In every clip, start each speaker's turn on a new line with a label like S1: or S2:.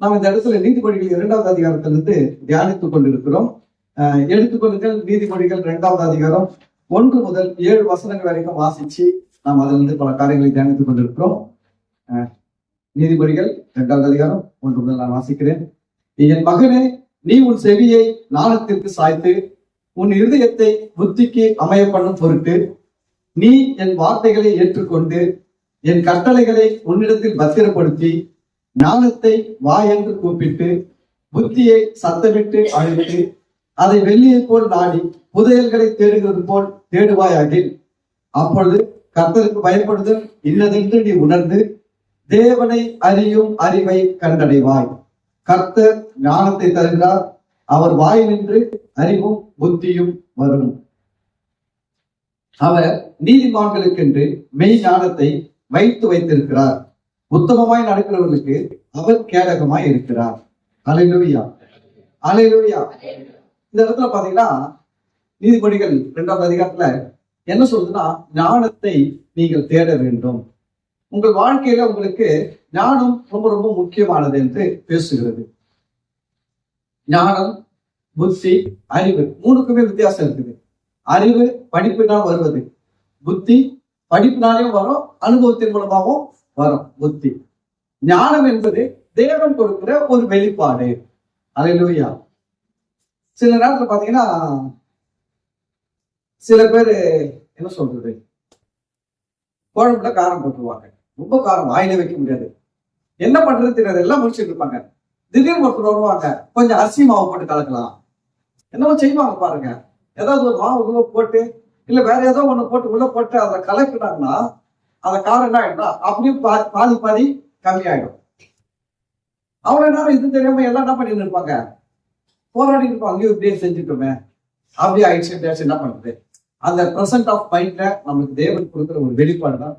S1: நாம் இந்த இடத்துல நீதிமொழிகள் 2வது அதிகாரத்திலிருந்து தியானித்துக் கொண்டிருக்கிறோம். எடுத்துக்கொள்ளுங்கள் நீதிமொழிகள் 2வது அதிகாரம் 1 முதல் 7 வசனங்கள் வரைக்கும் வாசிச்சு நாம் அதிலிருந்து பல காரியங்களை தியானித்துக் கொண்டிருக்கிறோம். நீதிமொழிகள் 2வது அதிகாரம் 1 முதல் நான் வாசிக்கிறேன். என் மகனே, நீ உன் செவியை ஞானத்திற்கு சாய்த்து உன் இருதயத்தை புத்திக்கு அமைய பண்ணும் பொருட்டு நீ என் வார்த்தைகளை ஏற்றுக்கொண்டு என் கட்டளைகளை உன்னிடத்தில் பத்திரப்படுத்தி ஞானத்தை வா என்று கூப்பிட்டு புத்தியை சத்தமிட்டு அழைத்து அதை வெள்ளியை போல் நாடி புதையல்களை தேடுகிறது போல் தேடுவாயாகில் அப்பொழுது கர்த்தருக்கு பயப்படுதல் இன்னதென்று நீ உணர்ந்து தேவனை அறியும் அறிவை கண்டடைவாய். கர்த்தர் ஞானத்தை தருகிறார், அவர் வாய் நின்று அறிவும் புத்தியும் வரும். அவர் நீதிமான்களுக்கென்று மெய் ஞானத்தை வைத்து வைத்திருக்கிறார், உத்தமமாய் நடக்கிறவர்களுக்கு அவர் கேடகமாய் இருக்கிறார். அல்லேலூயா, அல்லேலூயா. இந்த இடத்துல பாத்தீங்கன்னா நீதிமொழிகள் 2வது அதிகாரத்துல என்ன சொல்றதுன்னா, ஞானத்தை நீங்கள் தேட வேண்டும். உங்கள் வாழ்க்கையில உங்களுக்கு ஞானம் ரொம்ப ரொம்ப முக்கியமானது என்று பேசுகிறது. ஞானம், புத்தி, அறிவு, மூணுக்குமே வித்தியாசம் இருக்குது. அறிவு படிப்பினால் வருவது, புத்தி படிப்பினாலேயும் வரும், அனுபவத்தின் மூலமாகவும் வரும் புத்தி. ஞானம் என்பது தேவன் கொடுக்கிற ஒரு வெளிப்பாடு. அல்லேலூயா. சில நேரத்துல பாத்தீங்கன்னா சில பேர் என்ன சொல்றது, குழம்புல காரம் போட்டுருவாங்க, ரொம்ப காரம் வாயில வைக்க முடியாது, என்ன பண்றது தெரியாது, எல்லாம் முடிச்சுட்டு இருப்பாங்க. திடீர்னு ஒருத்தர் வருவாங்க, கொஞ்சம் அரிசி மாவு போட்டு கலக்கலாம், என்னவோ செய்வாங்க பாருங்க. ஏதாவது ஒரு மாவு உள்ள போட்டு இல்ல வேற ஏதோ ஒண்ணு போட்டு உள்ள போட்டு அதை கலக்கினாங்கன்னா அந்த காரம் என்ன ஆயிடும், அப்படியே பாதி பாதி கம்மி ஆயிடும். அவ்வளவு நேரம் இது தெரியாம எல்லாம் என்ன பண்ணிட்டு இருப்பாங்க, போராடி இருப்பாங்க, அங்கேயும் இப்படியே செஞ்சுட்டோமே, அப்படியே ஆயிடுச்சு, என்ன பண்றது. அந்த பிரசன்ட் ஆஃப் மைண்ட்ல நமக்கு தேவன் கொடுக்குற ஒரு வெளிப்பாடு தான்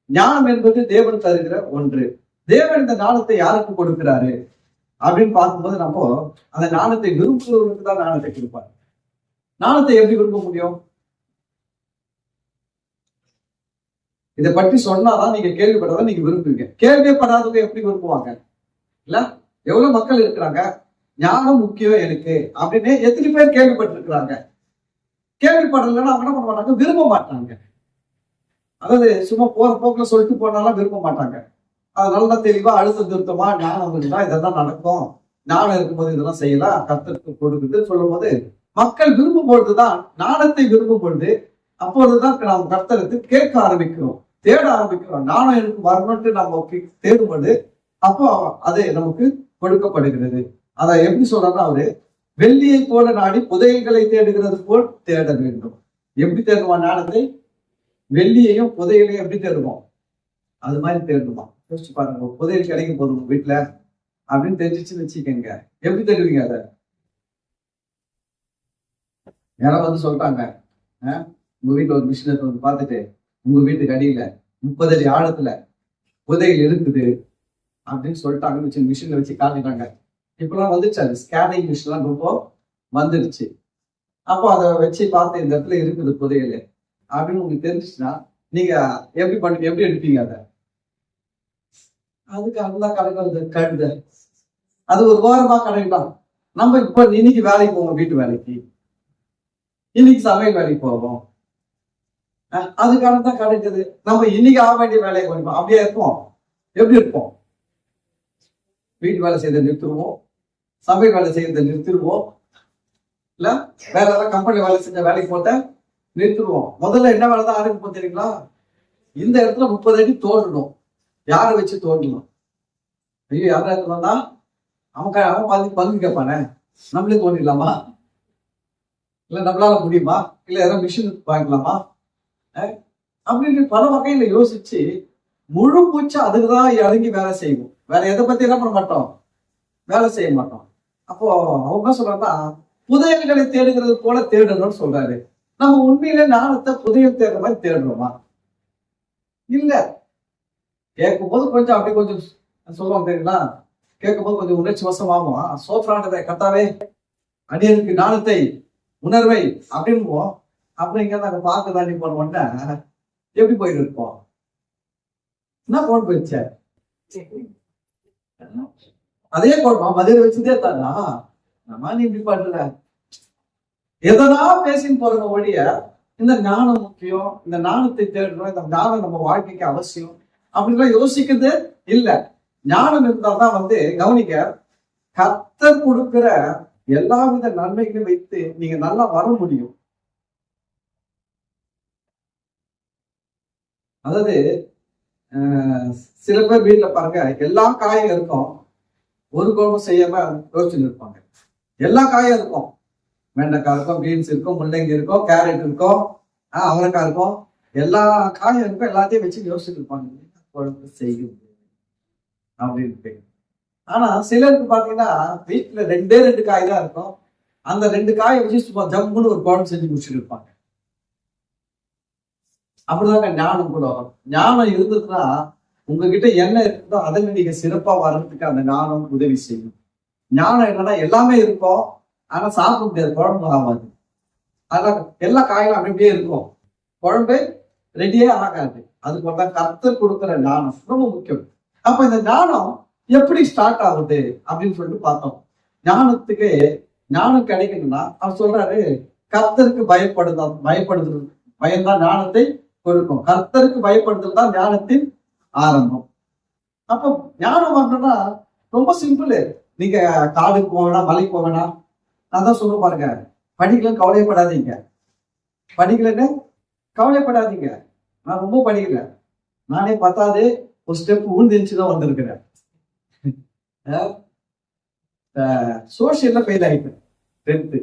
S1: ஞானம் என்பது தேவன் தருகிற ஒன்று. தேவன் இந்த ஞானத்தை யாருக்கு கொடுக்கிறாரு அப்படின்னு பார்க்கும்போது நம்ம அந்த ஞானத்தை விரும்புகிறவர்களுக்கு தான் ஞானத்தை கொடுப்பாரு. ஞானத்தை எப்படி விரும்ப முடியும்? இதை பற்றி சொன்னாதான் நீங்க கேள்விப்படாதான் நீங்க விரும்புவீங்க. கேள்விப்படாதவங்க எப்படி விரும்புவாங்க? இல்ல, எவ்வளவு மக்கள் இருக்கிறாங்க, ஞானம் முக்கியம் எனக்கு அப்படின்னு எத்தனை பேர் கேள்விப்பட்டு இருக்கிறாங்க. கேள்விப்படலைன்னா அவங்க என்ன பண்ண மாட்டாங்க, விரும்ப மாட்டாங்க. அதாவது சும்மா போற போக்குல சொல்லிட்டு போனாலும் விரும்ப மாட்டாங்க. அது நல்லா தெளிவா அழுத்த திருத்தமா ஞானம் இருந்தா இதெல்லாம் நடக்கும், ஞானம் இருக்கும்போது இதெல்லாம் செய்யலாம், கர்த்தருக்கு கொடுக்குது சொல்லும் போது மக்கள் விரும்பும் பொழுதுதான், ஞானத்தை விரும்பும் பொழுது அப்பொழுதுதான் நாம் கர்த்தருக்கு கேட்க ஆரம்பிக்கிறோம், தேட ஆரம்பிக்கிறோம். ஞானம் எனக்கு வரணும்ட்டு நம்ம தேடும்போது அப்போ அது நமக்கு கொடுக்கப்படுகிறது. அதை எப்படி சொல்றாருன்னா, அவரு வெள்ளியை போல நாடி புதையல்களை தேடுகிறது போல் தேட வேண்டும். எப்படி தேடுவான் ஞானத்தை? வெள்ளியையும் புதையலையும் எப்படி தேடுவோம், அது மாதிரி தேடுமா. யோசிச்சு பாருங்க, புதையல் கிடைக்கும் போதும் வீட்டுல அப்படின்னு தெரிஞ்சிச்சுன்னு வச்சுக்கோங்க, எப்படி தேடுவீங்க? அதை யாரும் வந்து சொல்லிட்டாங்க, உங்க வீட்டுல ஒரு மிஷினை வந்து பார்த்துட்டு உங்க வீட்டுக்கு அடியில 30 அடி ஆழத்துல புதையல் இருக்குது அப்படின்னு சொல்லிட்டாங்கன்னு வச்சு மிஷினை வச்சு காட்டிட்டாங்க. இப்பெல்லாம் வந்துச்சு, அது ஸ்கேனிங் மிஷின் எல்லாம் ரொம்ப வந்துடுச்சு. அப்போ அதை வச்சு பார்த்து இந்த இடத்துல இருக்குது புதையல் அப்படின்னு உங்களுக்கு தெரிஞ்சிச்சுன்னா நீங்க எப்படி பண்ணுவீங்க, எப்படி எடுப்பீங்க? அதை அதுக்கு அதுதான் கடைகள் கழுத, அது ஒரு வாரமா கடைக்கலாம். நம்ம இப்ப இன்னைக்கு வேலைக்கு போவோம், வீட்டு வேலைக்கு, இன்னைக்கு சமையல் வேலைக்கு போவோம், அதுக்கான தான் கிடைக்குது. நம்ம இன்னைக்கு ஆக வேண்டிய வேலையை பண்ணிப்போம், அப்படியே இருப்போம். எப்படி இருப்போம்? வீட்டு வேலை செய்யறதை நிறுத்துருவோம், சமையல் வேலை செய்யறதை நிறுத்திடுவோம், இல்ல வேற ஏதாவது கம்பெனி வேலை செஞ்ச வேலைக்கு போட்ட நிறுத்திடுவோம். முதல்ல என்ன வேலை தான் ஆரம்பிப்போம் தெரியுங்களா? இந்த இடத்துல 30 அடி தோண்டணும். யாரை வச்சு தோண்டணும்? ஐயோ, யாராவது வந்தா அவன் பாதி பங்கு கேட்பானே, நம்மளே தோண்டிடலாமா? இல்ல நம்மளால முடியுமா? இல்ல யாராவது மிஷின் வாங்கிக்கலாமா? அப்படின்னு பல வகையில யோசிச்சு முழு மூச்சு அதுக்குதான் இறங்கி வேலை செய்வோம். வேற எதை பத்தி என்ன பண்ண மாட்டோம், வேலை செய்ய மாட்டோம். அப்போ அவங்க என்ன சொல்றாங்கன்னா, புதையல்களை தேடுகிறது போல தேடணும்னு சொல்றாரு. நம்ம உண்மையில ஞானத்தை புதையல் தேடுற மாதிரி தேடுறோமா? இல்ல. கேட்கும் போது கொஞ்சம் அப்படி கொஞ்சம் சொல்லுவாங்க தெரியுங்களா, கேட்கும் போது கொஞ்சம் உணர்ச்சி வசமாகும். சோஃப்ரானதை கத்தாவே அடியனுக்கு ஞானத்தை உணர்வை அப்படின்னு அப்புறம் இங்க நாங்க பார்க்க தாண்டி போனோம்னா எப்படி போயிட்டு இருப்போம்? என்ன போன் போயிடுச்ச அதே குழப்பம் மதியம் வச்சுட்டே தானா நம்ம நீ இப்படி பண்ற எதனா பேசின்னு போறத ஒழிய இந்த ஞானம் முக்கியம், இந்த ஞானத்தை தேடணும், இந்த ஞானம் நம்ம வாழ்க்கைக்கு அவசியம் அப்படின்லாம் யோசிக்கிறது இல்ல. ஞானம் இருந்தால்தான் கவனிக்க, கர்த்தர் கொடுக்கிற எல்லா வித நன்மைகளையும் வைத்து நீங்க நல்லா வர முடியும். அதாவது சில பேர் வீட்டுல பாருங்க, எல்லா காயும் இருக்கும், ஒரு குழம்பு செய்யாம யோசிச்சுன்னு இருப்பாங்க. எல்லா காயும் இருக்கும், வெண்டைக்காய் இருக்கும், பீன்ஸ் இருக்கும், முள்ளங்கி இருக்கும், கேரட் இருக்கும், அவரைக்காய் இருக்கும், எல்லா காயும் இருக்கும், எல்லாத்தையும் வச்சு யோசிச்சுட்டு இருப்பாங்க குழம்பு செய்யும் அப்படின்னு. ஆனா சிலருக்கு பாத்தீங்கன்னா வீட்டுல ரெண்டே காய் தான் இருக்கும், அந்த 2 காயை வச்சு சும்மா ஜம்முன்னு ஒரு குழம்பு செஞ்சு முடிச்சுட்டு இருப்பாங்க. அப்படிதாங்க ஞானம் கூட வரும். ஞானம் இருந்ததுன்னா உங்ககிட்ட என்ன இருக்குதோ அதில் நீங்க சிறப்பா வர்றதுக்கு அந்த ஞானம் உதவி செய்யும். ஞானம் என்னன்னா எல்லாமே இருக்கும், ஆனா சாப்பிட முடியாது, குழம்பு ஆகாது. அதான் எல்லா காயும் அப்படியே இருக்கும், குழம்பு ரெடியே ஆகாது. அதுக்கு தான் கர்த்தர் கொடுக்குற ஞானம் ரொம்ப முக்கியம். அப்ப இந்த ஞானம் எப்படி ஸ்டார்ட் ஆகுது அப்படின்னு சொல்லிட்டு பார்த்தோம். ஞானத்துக்கு ஞானம் கிடைக்கணும்னா அவர் சொல்றாரு, கர்த்தருக்கு பயப்படுதல் பயம்தான் ஞானத்தை கொடுக்கும். கர்த்தருக்கு பயப்படுதல் தான் ஞானத்தின் ஆரம்பம். அப்ப ஞானம் வரணும்னா ரொம்ப சிம்பிள். நீங்க காடுக்கு போவேனா, மலைக்கு போவேனா, நான் தான் சொல்ல பாருங்க, படிக்கலன்னு கவலைப்படாதீங்க, படிக்கலன்னு கவலைப்படாதீங்க. நான் ரொம்ப படிக்கல, நானே 10வது ஒரு ஸ்டெப் ஊழ்ந்துச்சுதான் வந்திருக்கிறேன். சோசியல்ல ஃபெயில் ஆயிட்டேன் 10th.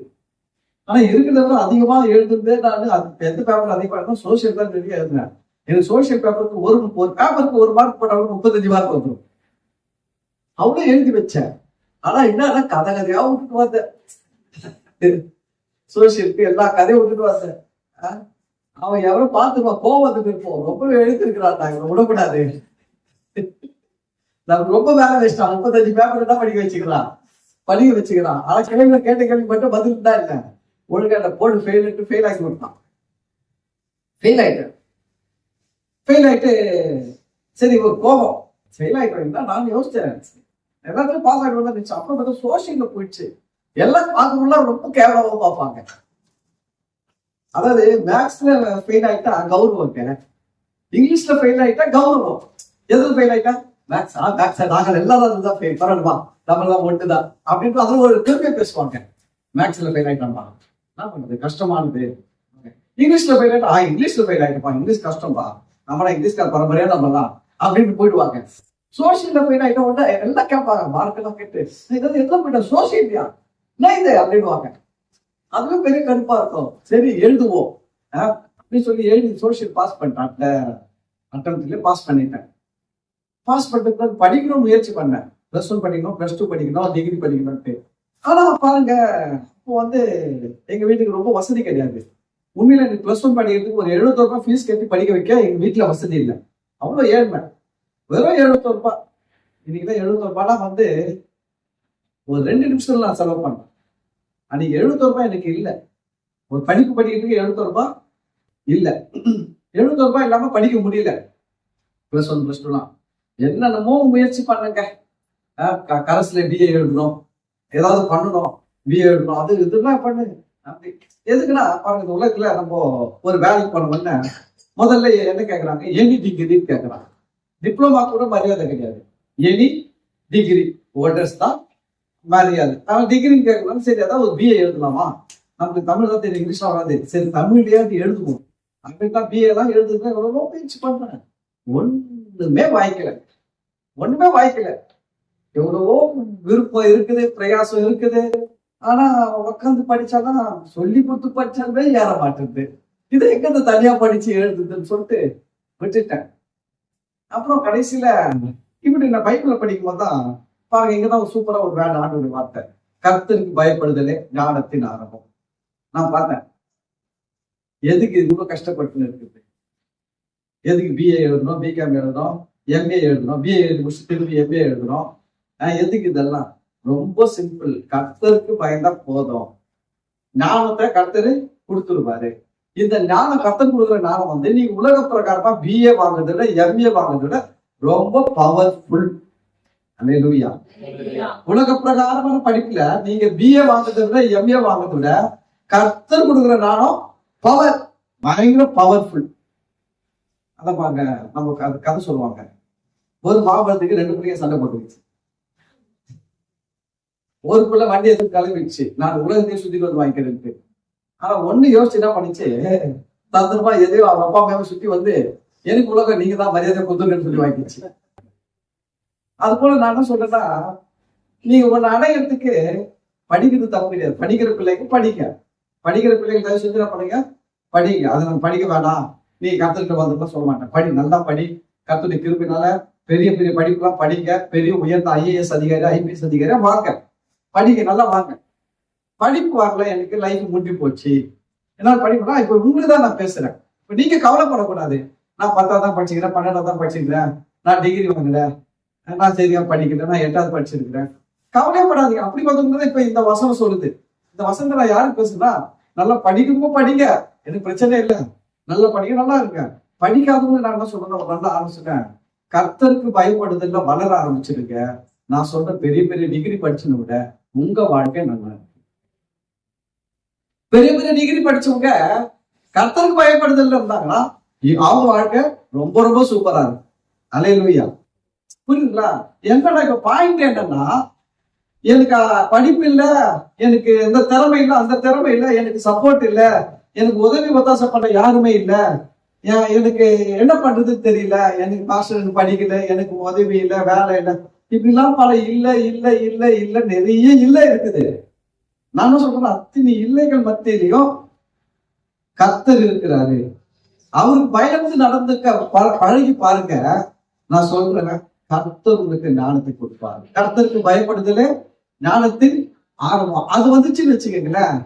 S1: ஆனா இருக்கிறத அதிகமா எழுதுறது நான் எந்த பேப்பர் அதிகமா சோசியல் தான் நிறைய எழுதுனேன். எனக்கு சோசியல் பேப்பருக்கு ஒரு பேப்பருக்கு 1 மார்க் போட்டாலும் 35 மார்க் வந்துடும், அவ்வளவு எழுதி வச்சேன். ஆனா என்ன கதையா விட்டுட்டு வந்தேன், சோசியலுக்கு எல்லா கதையும் விட்டுட்டு வந்தேன். அவன் எவரும் பார்த்துப்பான், கோவத்துக்கு இருப்போம், ரொம்ப எழுதிருக்கிறான், நாங்க விடக்கூடாது, நமக்கு ரொம்ப வேலை வச்சிட்டான், 35 பேப்பர் தான் படிக்க வச்சுக்கிறான். ஆனா கிழமை கேட்ட கேள்வி மட்டும் பதில் தான் இல்லை, ஒழுங்கா போட்டு ஃபெயில் ஆக்கி விட்டான். ஃபெயில் ஆயிட்டு சரி ஒரு கோபம், ஃபெயில் ஆயிட்டோம். நான் யோசிச்சேன் எல்லாத்தையும் பாஸ் ஆகிட்டு இருந்துச்சு. அப்புறம் பார்த்தா சோசியல்ல போயிடுச்சு, எல்லாம் பார்க்கணும்லாம் ரொம்ப கேவலமா பார்ப்பாங்க. அதாவது மேக்ஸ்ல ஃபெயில் ஆயிட்டா கௌரவம், இங்கிலீஷ்ல ஃபெயில் ஆயிட்டா கௌரவம். எதுல ஃபெயில் ஆயிட்டா மேக்ஸ், நாங்கள் எல்லாரும் தான் பரவாயில்லைமா, நம்மளாம் ஒட்டுதான் அப்படின்ட்டு அதுல ஒரு பெருமையை பேசுவாங்க. மேக்ஸ்ல ஃபெயில் ஆயிட்டான்பா, என்ன பண்றது, கஷ்டமானது. இங்கிலீஷ்ல ஃபெயில் ஆயிட்டா, இங்கிலீஷ்ல ஃபெயில் ஆயிட்டப்பா, இங்கிலீஷ் கஷ்டம்பா, நம்மளா இங்கிலீஷ்கார பரம்பரையா நம்மலாம் அப்படின்னு போயிடுவாங்க. சோசியல்ல ஃபெயில் ஆயிட்டா உடனே எல்லாம் கேட்பாங்க, மார்க் எல்லாம் கேட்டு எல்லாம் போயிட்டா சோசியல்யா என்ன இது அப்படின்வாங்க. அதுவே பெரிய கடுப்பா இருக்கும். சரி எழுதுவோம் அப்படின்னு சொல்லி எழுதி சோசியல் பாஸ் பண்ணிட்டேன். அட்டம்ப்ட்ல பாஸ் பண்ணிட்டேன். பாஸ் பண்ணிட்டு படிக்கணும் முயற்சி பண்ணேன், +1 படிக்கணும், +2 படிக்கணும், டிகிரி படிக்கணும்ட்டு. ஆனா பாருங்க, இப்போ எங்க வீட்டுக்கு ரொம்ப வசதி கிடையாது. உண்மையில எனக்கு +1 படிக்கிறதுக்கு ஒரு 71 ரூபாய் ஃபீஸ் கட்டி படிக்க வைக்க எங்க வீட்டுல வசதி இல்லை, அவ்வளவு ஏழ்மை. வெறும் 71 ரூபாய். இன்னைக்குதான் 71 ரூபாய்லாம் ஒரு 2 நிமிஷத்துல நான் செலவு பண்ணேன். அன்னைக்கு 71 ரூபாய் எனக்கு இல்லை, ஒரு படிப்பு படிக்கிறதுக்கு 71 ரூபாய் இல்லை. 71 ரூபாய் இல்லாம படிக்க முடியல. +1 +2லாம் என்னென்னமோ முயற்சி பண்ணுங்க, கரஸ்ல BA எழுதணும், ஏதாவது பண்ணணும், BA எழுதணும், அது இதெல்லாம் பண்ணு. அப்படி எதுக்குன்னா பாருங்க, இந்த உலகத்துல நம்ம ஒரு வேலைக்கு பண்ணோம்னா முதல்ல என்ன கேட்கறாங்க, எனி டிகிரின்னு கேட்கறாங்க. டிப்ளமா கூட மரியாதை கிடையாது, எனி டிகிரி ஹோல்டர்ஸ் தான் மரியாதை. அவன் டிகிரின்னு கேட்கலாம். சரி ஏதாவது ஒரு BA எழுதலாமா, நமக்கு தமிழ் தான் தெரியும், இங்கிலீஷ் வராது, சரி தமிழ்லயே எழுதுவோம் அப்படின்னா BA எல்லாம் எழுதுறது எவ்வளவோ முயற்சி பண்றேன், ஒண்ணுமே வாய்க்கல. எவ்வளவோ விருப்பம் இருக்குது, பிரயாசம் இருக்குது, ஆனா உட்காந்து படிச்சாதான் சொல்லி கொடுத்து படிச்சாலுமே ஏற மாட்டேங்குது. இதை எங்க தனியா படிச்சு எழுதுதுன்னு சொல்லிட்டு விட்டுட்டேன். அப்புறம் கடைசியில இப்படி நான் பைபிள படிக்கும் போதுதான் பாருங்க, இங்கதான் சூப்பரா ஒரு வேலை ஆண்டோட வார்த்தை, கர்த்தருக்கு பயப்படுதலே ஞானத்தின் ஆரம்பம். நான் பார்த்தேன் எதுக்கு இவ்வளவு கஷ்டப்பட்டு இருக்குது, எதுக்கு BA எழுதணும், BCom எழுதணும், MA எழுதணும், BA எழுதி முடிச்சு திரும்பி MA எழுதணும், எதுக்கு இதெல்லாம்? ரொம்ப சிம்பிள், கர்த்தருக்கு பயந்தா போதும், ஞானத்தை கர்த்தரு கொடுத்துருவாரு. இந்த ஞானம் கர்த்தர் கொடுக்குற ஞானம் நீங்க உலக பிரகாரமா BA வாங்குறத விட MA வாங்குறத விட ரொம்ப பவர்ஃபுல். அல்லேலூயா. உலக பிரகாரமான படிப்புல நீங்க பிஏ வாங்குறதை விட எம்ஏ வாங்குறதை விட கர்த்தர் கொடுக்குற நாணம் பவர், பயங்கர பவர்ஃபுல். அதான் பாருங்க, நம்ம கதை சொல்லுவாங்க, ஒரு மாபலத்துக்கு 2 பிள்ளைங்க சண்டை போட்டுருச்சு. ஒரு பிள்ளை வண்டி எடுத்து கிளம்பிடுச்சு, நான் உலகத்தையும் சுத்தி வந்து வாங்கிக்கிறேன்ட்டு. ஆனா ஒண்ணு யோசிச்சு என்ன பண்ணிச்சு, தந்திரமா எதையோ அவங்க அப்பா அம்மாவை சுத்தி வந்து எனக்கு உலகம் நீங்க தான் மரியாதை கொடுத்துருன்னு சொல்லி வாங்கிடுச்சு. அது போல நான் என்ன சொல்றேன்னா, நீங்க ஒண்ணு அடையிறதுக்கு படிக்கிறது தப்பு கிடையாது. படிக்கிற பிள்ளைங்க படிங்க, படிக்கிற பிள்ளைங்க தயவு செஞ்சு என்ன பண்ணுங்க, படிங்க. அதை நம்ம படிக்க வேண்டாம் நீ கத்துக்கிட்டு வந்துட்டு சொல்ல மாட்டேன். படி, நல்லா படி. கத்துடைய கிருபினால பெரிய பெரிய படிப்புலாம் படிங்க, பெரிய உயர்ந்த IAS அதிகாரி IPS அதிகாரியா வாங்க, படிங்க, நல்லா வாங்க. படிப்பு வரல, எனக்கு லைஃப் முடி போச்சு, என்னால படிக்கணும். இப்ப உங்களுக்கு தான் நான் பேசுறேன். இப்ப நீங்க கவலைப்படக்கூடாது, நான் 10வது தான் படிச்சுக்கிறேன், 12வது தான் படிச்சுக்கிறேன், நான் டிகிரி வாங்கல, நான் சரியா படிக்கல, நான் 8வது படிச்சிருக்கிறேன், கவலைப்படாதீங்க. அப்படி பார்த்தோம்னா இப்ப இந்த வசனம் சொல்லுது. இந்த வசனத்தை நான் யாருக்கு பேசுனா, நல்லா படிக்கணும், படிங்க, எனக்கு பிரச்சனை இல்லை, நல்லா படிக்க, நல்லா இருங்க. படிக்காதவங்க நான் என்ன சொல்றேன், நல்லா ஆரம்பிச்சுட்டேன், கர்த்தருக்கு பயப்படுதல்ல வளர ஆரம்பிச்சிருக்க. நான் சொல்ற பெரிய பெரிய டிகிரி படிச்சுன்னு விட உங்க வாழ்க்கை நல்லா இருக்கு. பெரிய பெரிய டிகிரி படிச்சவங்க கர்த்தருக்கு பயப்படுதல்ல இருந்தாங்கன்னா அவங்க வாழ்க்கை ரொம்ப ரொம்ப சூப்பரா இருக்கு. அல்லேலூயா. புரியுதுங்களா? என்னடா இப்ப பாயிண்ட் என்னன்னா, எனக்கு படிப்பு இல்லை, எனக்கு எந்த திறமை இல்லை, அந்த திறமை இல்லை, எனக்கு சப்போர்ட் இல்லை, எனக்கு உதவி ஒத்தாசை பண்ண யாருமே இல்லை, எனக்கு என்ன பண்றதுன்னு தெரியல, எனக்கு மாஸ்டர் படிக்கல, எனக்கு உதவி இல்லை, வேலை இல்லை, இப்படிலாம் பல இல்லை இல்லை இல்லை இல்லை நிறைய இல்லை இருக்குது. நான் சொல்றேன், அத்தனை இல்லைகள் மத்தியிலையும் கர்த்தர் இருக்கிறாரு. அவருக்கு பயந்து நடந்துக்க பழகி பாருங்க. நான் சொல்றேன், கர்த்தர் உங்களுக்கு ஞானத்தை கொடுப்பாரு. கர்த்தருக்கு பயப்படுதலே ஞானத்தின் ஆரம்பம். அது வந்துச்சுன்னு வச்சுக்கோங்களேன்,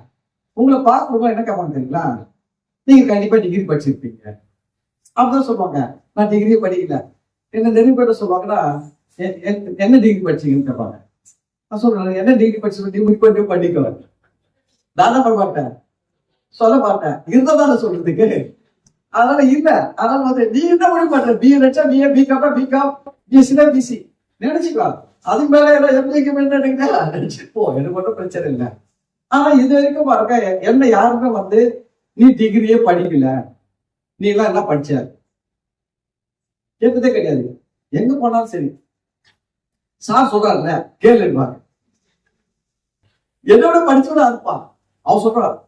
S1: உங்களை பார்க்கறவங்க என்ன கேட்பாங்க தெரியுங்களா, நீங்க கண்டிப்பா டிகிரி படிச்சிருப்பீங்க அப்படிதான் சொல்லுவாங்க. நான் டிகிரியே படிக்கல. என்ன நிறைய பேர் சொல்லுவாங்கன்னா, என்ன டிகிரி படிச்சீங்கன்னு கேட்பாங்க. நான் சொல்றேன், என்ன டிகிரி படிச்சு படிக்க நான் தான் பண்ண மாட்டேன், சொல்ல மாட்டேன், இருந்ததான் சொல்றதுக்கு. அதனால இல்ல, அதனால வந்து நீ என்ன முடிவு பண்ற, BA நினைச்சா BA, BCom, BSc BC நினைச்சுக்கலாம். அதுக்கு மேல எம்ஏக்கு நினைச்சுப்போ, எனக்கு மட்டும் பிரச்சனை இல்லை. ஆனா இது வரைக்கும் பாருங்க, என்ன யாருமே வந்து நீ டிகிரியே படிக்கல, நீ எல்லாம் என்ன படிச்ச கேட்டதே கிடையாது. எங்க போனாலும் சரி, சார் சொல்றாருல கேள்வி இருப்பாங்க, என்னோட படிச்சோட இருப்பான். அவன் சொல்றான்,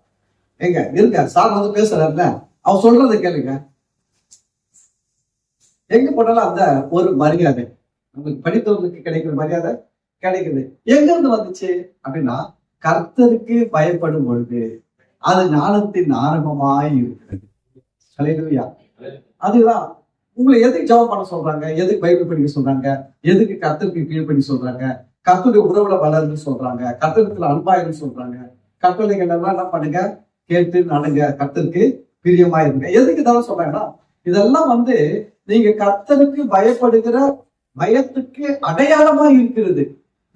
S1: எங்க இருங்க சார் வந்து பேசுறாருல, அவன் சொல்றதை கேளுங்க. எங்க போனாலும் அந்த ஒரு மரியாதை, நமக்கு படித்தவர்களுக்கு கிடைக்கிற மரியாதை கிடைக்குது. எங்க இருந்து வந்துச்சு அப்படின்னா, கர்த்தருக்கு பயப்படும் பொழுது அது ஞானத்தின் ஆரம்பமாய் இருக்கிறது. அல்லேலூயா. அதுதான் உங்களை எதுக்கு ஜெபம் பண்ண சொல்றாங்க, எதுக்கு பைபிள் படிக்க சொல்றாங்க, எதுக்கு கர்த்தருக்கு கீழ்ப்படி சொல்றாங்க, கர்த்தருடைய உறவுல வளர்ந்து சொல்றாங்க, கர்த்தருக்கு அன்பாயின்னு சொல்றாங்க. கட்டளைகள் எல்லாம் என்ன பண்ணுங்க, கேட்டு நடங்க, கர்த்தருக்கு பிரியமா இருங்க. எதுக்கு இதெல்லாம் சொல்றாங்கன்னா, இதெல்லாம் வந்து நீங்க கர்த்தருக்கு பயப்படுகிற பயத்துக்கு அடையாளமா இருக்கிறது.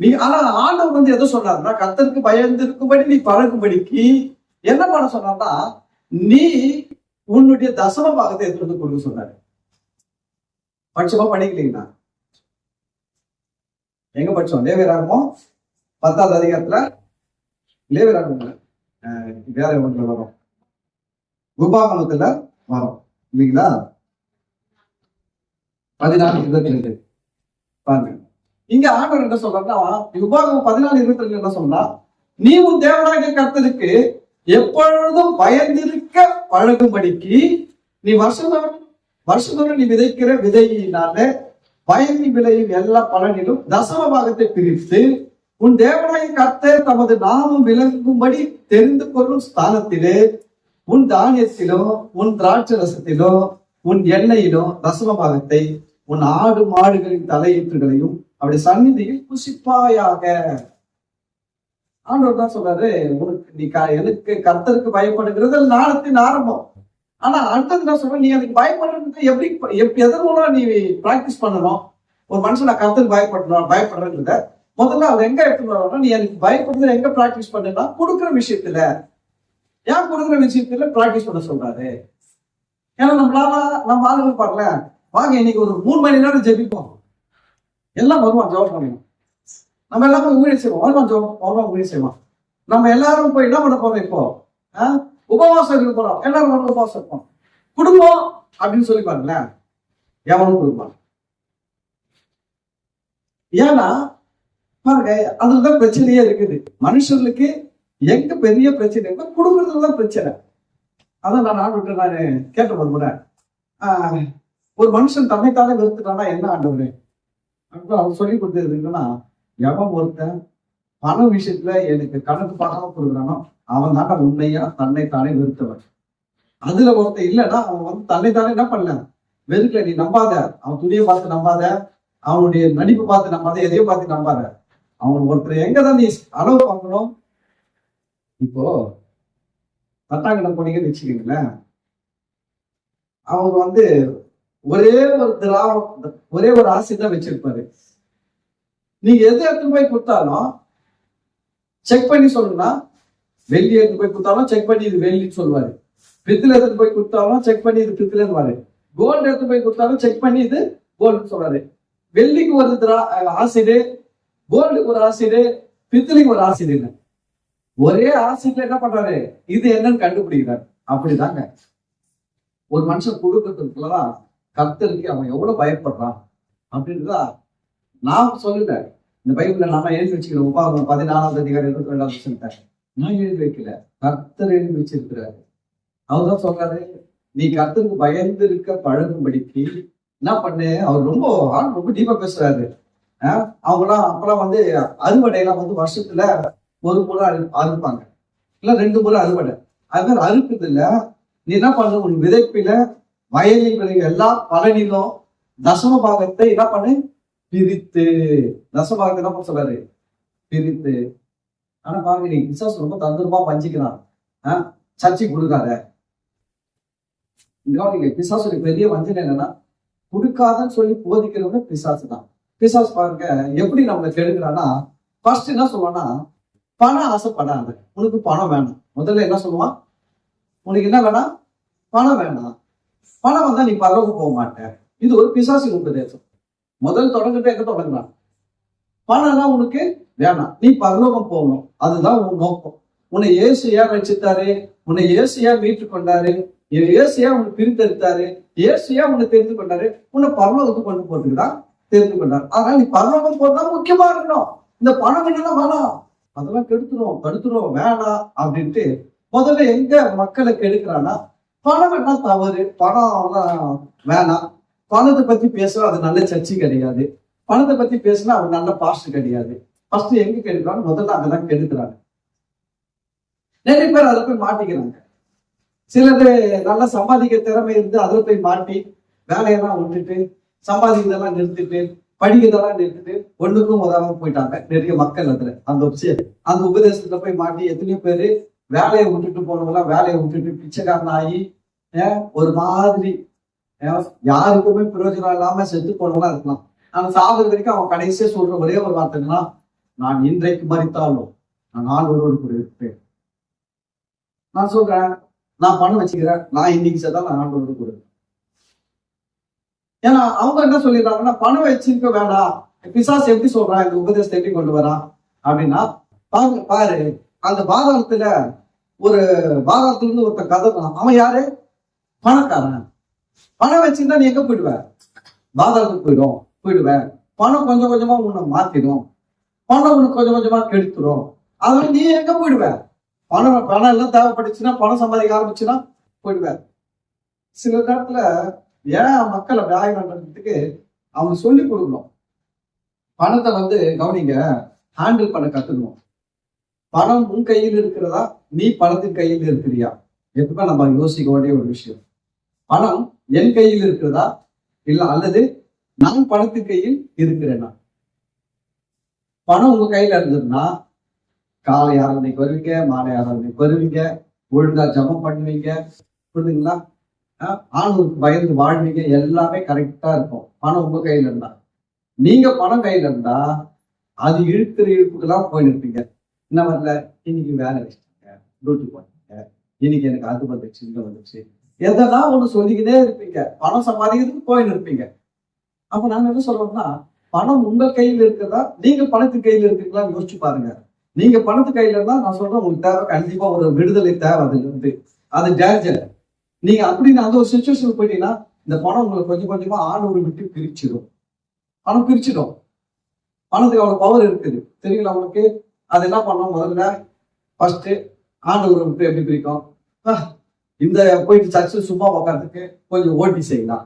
S1: நீ ஆனா ஆண்டவர் வந்து எதை சொன்னாருன்னா, கர்த்தருக்கு பயந்து இருக்கும்படி நீ பழகும்படிக்கு என்ன பண்ண சொன்னா, நீ உன்னுடைய தசம பாகத்தை எடுத்து வந்து கொடுக்க சொன்னாரு. படிச்சமா படிக்கலீங்களா? எங்க படிச்சோம்? லேவியராகமம் 10வது அதிகாரத்துல, லேவியராகமம் வேற ஒன்று வரும், உபாகமத்துல வரும் இல்லைங்களா? 14:22 பாருங்க. இங்க ஆண்டவர் என்ன சொல்றாருன்னா, உபாகமம் 14:22 என்ன சொன்னா, நீ உன் தேவனாகிய கர்த்தருக்கு எப்பொழுதும் பயந்திருக்க பழகும்படிக்கு நீ வருஷத்தோடு நீ விதைக்கிற விதையினால பயங்கி விளையும் எல்லா பலனிலும் தசம பாகத்தை பிரித்து உன் தேவனாகிய கர்த்தர் தமது நாமம் விளங்கும்படி தெரிந்து கொள்ளும் ஸ்தானத்திலே உன் தானியத்திலும் உன் திராட்சை ரசத்திலும் உன் எண்ணெயிலும் தசம பாகத்தை உன் ஆடு மாடுகளின் தலையீற்றுகளையும் அப்படி சந்நிதியில் புசிப்பாயாக. ஆண்டவர் தான் சொல்றாரு, உனக்கு நீ எனக்கு கர்த்தருக்கு பயப்படுகிறது ஞானத்தின் ஆரம்பம். ஆனா அடுத்தது என்ன சொல்ற, நீ எனக்கு பயப்படுறது எப்படி எதன் மூலம் நீ பிராக்டிஸ் பண்ணணும். ஒரு மனுஷன் நான் கர்த்தருக்கு பயப்படுறேன்றத முதல்ல அவர் எங்க எடுத்துட்டு வரணும், நீ எனக்கு பயப்படுறது எங்க பிராக்டிஸ் பண்ணுன்னா, கொடுக்குற விஷயத்துல. ஏன் கொடுக்குற விஷயத்துல பிராக்டிஸ் பண்ண சொல்றாரு? ஏன்னா நம்ம ஆளுங்க பாருல, வாங்க இன்னைக்கு ஒரு 3 மணி நேரம் ஜெபிப்போம், எல்லாம் வருவான் ஜெபம் பண்ணணும். நம்ம எல்லாமே ஊழியம் செய்வோம், வருவான் ஜெபம், வருவான் ஊழியம் செய்வான். நம்ம எல்லாரும் போய் என்ன பண்ண போறோம் இப்போ? உபவாசம் இருக்க போறோம். எல்லாரும் உபவாசம் இருப்போம். குடும்பம் அப்படின்னு சொல்லி பாருங்களேன், எவனும் கொடுப்பான். ஏன்னா பாருங்க, அதுலதான் பிரச்சனையே இருக்குது. மனுஷர்களுக்கு எங்க பெரிய பிரச்சனை குடும்பத்துலதான் பிரச்சனை. அதான் நான் ஆண்டு நான் கேட்ட போது கூட, ஒரு மனுஷன் தன்னைத்தானே வெறுத்துட்டானா என்ன ஆண்டவரு அவர் சொல்லி கொடுத்தது என்னன்னா, எவன் ஒருத்தன் பண விஷயத்துல எனக்கு கணக்கு பார்க்காம கொடுக்குறானோ அவன் தானே உண்மையா தன்னைத்தானே வெறுத்தவன். அதுல ஒருத்தன் இல்லைன்னா அவன் வந்து தன்னைத்தானே என்ன பண்ணல, வெறுக்கல. நீ நம்பாத, அவன் துணியை பார்த்து நம்பாத, அவனுடைய நடிப்பு பார்த்து நம்பாத, எதையும் பார்த்து நம்பாத. அவன் ஒருத்தர் எங்கதான் நீ அளவு பார்க்கணும். இப்போ தட்டாங்கடம் போனீங்கன்னு வச்சுக்கீங்களேன், அவங்க வந்து ஒரே ஒரு ஆசை தான் வச்சிருப்பாரு. நீங்க எது எடுத்து போய் கொடுத்தாலும் செக் பண்ணி சொல்லணும்னா, வெள்ளி எடுத்து போய் கொடுத்தாலும் செக் பண்ணி இது வெள்ளின்னு சொல்லுவாரு. பித்தளை எடுத்து போய் கொடுத்தாலும் செக் பண்ணி இது பித்தளைன்னு. கோல்டு எடுத்து போய் கொடுத்தாலும் செக் பண்ணி இது கோல்டுன்னு சொல்றாரு. வெள்ளிக்கு ஒரு ஆசிடு, கோல்டுக்கு ஒரு ஆசிடு, பித்தளைக்கு ஒரு ஆசிடு. ஒரே ஆசிட்ல என்ன பண்றாரு, இது என்னன்னு கண்டுபிடிக்கிறார். அப்படிதாங்க ஒரு மனுஷன் கொடுக்கறதுக்குள்ளதான் கர்த்தருக்கு அவன் எவ்வளவு பயப்படுறான் அப்படின்றதா நான் சொல்லல. இந்த பைபிள்ல நாம எழுதி வச்சுக்கிறோம். 14வது அதிகாரம் 22வது வசனத்தை நான் எழுதி வைக்கல, கர்த்தர் எழுதி வச்சிருக்கிறாரு. அவர்தான் சொல்றாரு, நீ கர்த்தருக்கு பயந்து இருக்க பழகும்படிக்கு என்ன பண்ணு. அவர் ரொம்ப டீப்பா பேசுறாரு. அவங்களாம் அப்பெல்லாம் வந்து அறுவடையெல்லாம் வந்து வருஷத்துல ஒரு முறை அறுப்பாங்க, இல்ல 2 முறை அறுவடை. அது மாதிரி அறுப்புது இல்ல, நீ என்ன பண்ணு, உன் விதைப்பில வயலில் விளைய எல்லா பலனிலும் தசம பாகத்தை என்ன பண்ணு, பிரித்து. தசம பாகத்தை என்ன சொல்றாரு, பிரித்து. ஆனா பாருங்க, நீ பிசாசு ரொம்ப தந்திரமா பஞ்சிக்கிறான். சர்ச்சை கொடுக்காத. பிசாசுடைய பெரிய வஞ்சனை என்னன்னா, கொடுக்காதன்னு சொல்லி போதிக்கிறவங்க பிசாசு தான். பிசாசு பாருங்க எப்படி நம்மளை கெடுக்கிறான்னா, ஃபர்ஸ்ட் என்ன சொல்லுவான்னா, பணம் ஆசைப்படாத, உனக்கு பணம் வேணும். முதல்ல என்ன சொல்லுவான், உனக்கு என்ன வேணாம், பணம் வேணாம். பணம் வந்தா நீ பரலோகம் போக மாட்டேன். இது ஒரு பிசாசு உபதேசம். முதல் தொடங்கிட்டு எங்க தொடங்கலாம், பணம்னா உனக்கு வேணாம், நீ பரலோகம் போகணும், அதுதான் உன் நோக்கம். உன்னை இயேசு ஏன் ரட்சித்தாரு, உன்னை இயேசு ஏன் மீட்டு கொண்டாரு, இயேசு ஏன் உன்னை பிரித்தெடுத்தாரு, இயேசு ஏன் உன்னை தெரிந்து கொண்டாரு, உன்னை பரலோகத்துக்கு கொண்டு போறதுக்குதான் தெரிந்து கொண்டாரு. அதனால நீ பரலோகம் போறதா முக்கியமா இருக்கணும். இந்த பணம் என்னன்னா வேணாம், அதெல்லாம் கெடுத்துரும் வேணாம் அப்படின்ட்டு முதல்ல எங்க மக்களை கெடுக்கிறான்னா, பணம் வேணா தவறு, பணம் வேணாம். பணத்தை பத்தி பேசுறா அது நல்ல சர்ச்சை கிடையாது, பணத்தை பத்தி பேசுனா அவர் நல்ல பாஸ்டர் கிடையாது. ஃபர்ஸ்ட் எங்க கெடுக்கிறாங்க, முதல்ல அங்கதான் கெடுக்கிறாங்க. நிறைய பேர் அதை போய் மாட்டிக்கிறாங்க. சிலர் நல்லா சம்பாதிக்க திறமை இருந்து அதுல போய் மாட்டி வேலையெல்லாம் விட்டுட்டு சம்பாதிக்கிறதெல்லாம் நிறுத்திட்டு படிக்கிறதெல்லாம் நிறுத்திட்டு ஒண்ணுக்கும் உதவாம போயிட்டாங்க நிறைய மக்கள். அதுல அந்த உபதேசத்துல போய் மாட்டி எத்தனையோ பேரு வேலையை விட்டுட்டு போனவங்களாம் வேலையை விட்டுட்டு பிச்சைக்காரன் ஆகி ஒரு மாதிரி யாருக்குமே பிரயோஜனம் இல்லாம செத்து போனவங்களா இருக்கலாம். ஆனா சாகுற வரைக்கும் அவன் கடைசியா சொல்ற ஒரே ஒரு வார்த்தைன்னா, நான் இன்றைக்கு மறித்தாலும் நான் நாளோடு கூட இருப்பேன். நான் சொல்றேன், நான் பணம் வச்சுக்கிறேன், நான் இன்னைக்கு செத்தா நான் நாளோடு கூட. ஏன்னா அவங்க என்ன சொல்லிடுறாங்கன்னா, பணம் வச்சிருக்க வேண்டாம். பிசாசு எப்படி சொல்றான், இந்த உபதேசத்தை எப்படி கொண்டு வரான் அப்படின்னா, பாரு அந்த பாதாளத்துல இருந்து ஒருத்தன் கதறான். அவன் யாரு, பணக்காரன். பணம் வச்சிருந்தா நீ எங்க போயிடுவ, பாதாளத்துக்கு போயிடுவேன். பணம் கொஞ்சம் கொஞ்சமா உன்னை மாத்திடும், பணம் உனக்கு கொஞ்சம் கொஞ்சமா கெடுத்துரும். அதனால நீ எங்க போயிடுவ, பணம் எல்லாம் தேவைப்பட்டுச்சுன்னா, பணம் சம்பாதிக்க ஆரம்பிச்சுன்னா போயிடுவேன். சில நேரத்துல ஏன் மக்களை வியாயம் பண்றதுக்கு அவங்க சொல்லி கொடுக்கணும். பணத்தை வந்து கவனிங்க, ஹேண்டில் பண்ண கத்துக்கணும். பணம் உன் கையில் இருக்கிறதா, நீ பணத்தின் கையில் இருக்கிறியா, எப்பவுமே நம்ம யோசிக்க வேண்டிய ஒரு விஷயம். பணம் என் கையில் இருக்கிறதா இல்ல, அல்லது நான் பணத்தின் கையில் இருக்கிறேன்னா. பணம் உங்க கையில இருந்ததுன்னா காலை ஆராதனைக்கு வருவீங்க, மாலை ஆராதனைக்கு வருவீங்க, ஒழுங்கா ஜபம் பண்ணுவீங்க, புரியுதுங்களா? ஆணுக்கு பயந்து வாழ்வீங்க, எல்லாமே கரெக்டா இருக்கும். பணம் உங்க கையில இருந்தா. நீங்க பணம் கையில இருந்தா அது இழுக்கிற இழுப்புக்கெல்லாம் போய் நிற்பீங்க. என்ன வரல, இன்னைக்கு வேலை வச்சுட்டாங்க, டியூட்டி போட்டீங்க, இன்னைக்கு எனக்கு அது வந்துச்சு இங்க வந்துச்சு, எதெல்லாம் ஒண்ணு சொல்லிக்கிட்டே இருப்பீங்க. பணம் சம்பாதிக்கிறதுக்கு போய் நிற்பீங்க. அப்ப நாங்க என்ன சொல்றோம்னா, பணம் உங்கள் கையில் இருக்கிறதா, நீங்க பணத்து கையில் இருக்கீங்களான்னு யோசிச்சு பாருங்க. நீங்க பணத்து கையில இருந்தா நான் சொல்றேன், உங்களுக்கு தேவை கண்டிப்பா ஒரு விடுதலை தேவை. அதுல இருந்து அது டேஞ்சர். நீங்க அப்படின்னு அந்த ஒரு சுச்சுவேஷன் போயிட்டீங்கன்னா இந்த பணம் உங்களுக்கு கொஞ்சம் கொஞ்சமா ஆண்டவரை விட்டு பிரிச்சிடும். பணம் பிரிச்சிடும். பணத்துக்கு அவ்வளவு பவர் இருக்குது தெரியுங்களா உங்களுக்கு? அது என்ன பண்ணணும்? முதல்ல ஃபர்ஸ்ட் ஆண்டவரை விட்டு எப்படி பிரிக்கும்? இந்த போயிட்டு சர்ச்சு சும்மா உட்காந்துக்கு கொஞ்சம் ஓட்டி செய்யலாம்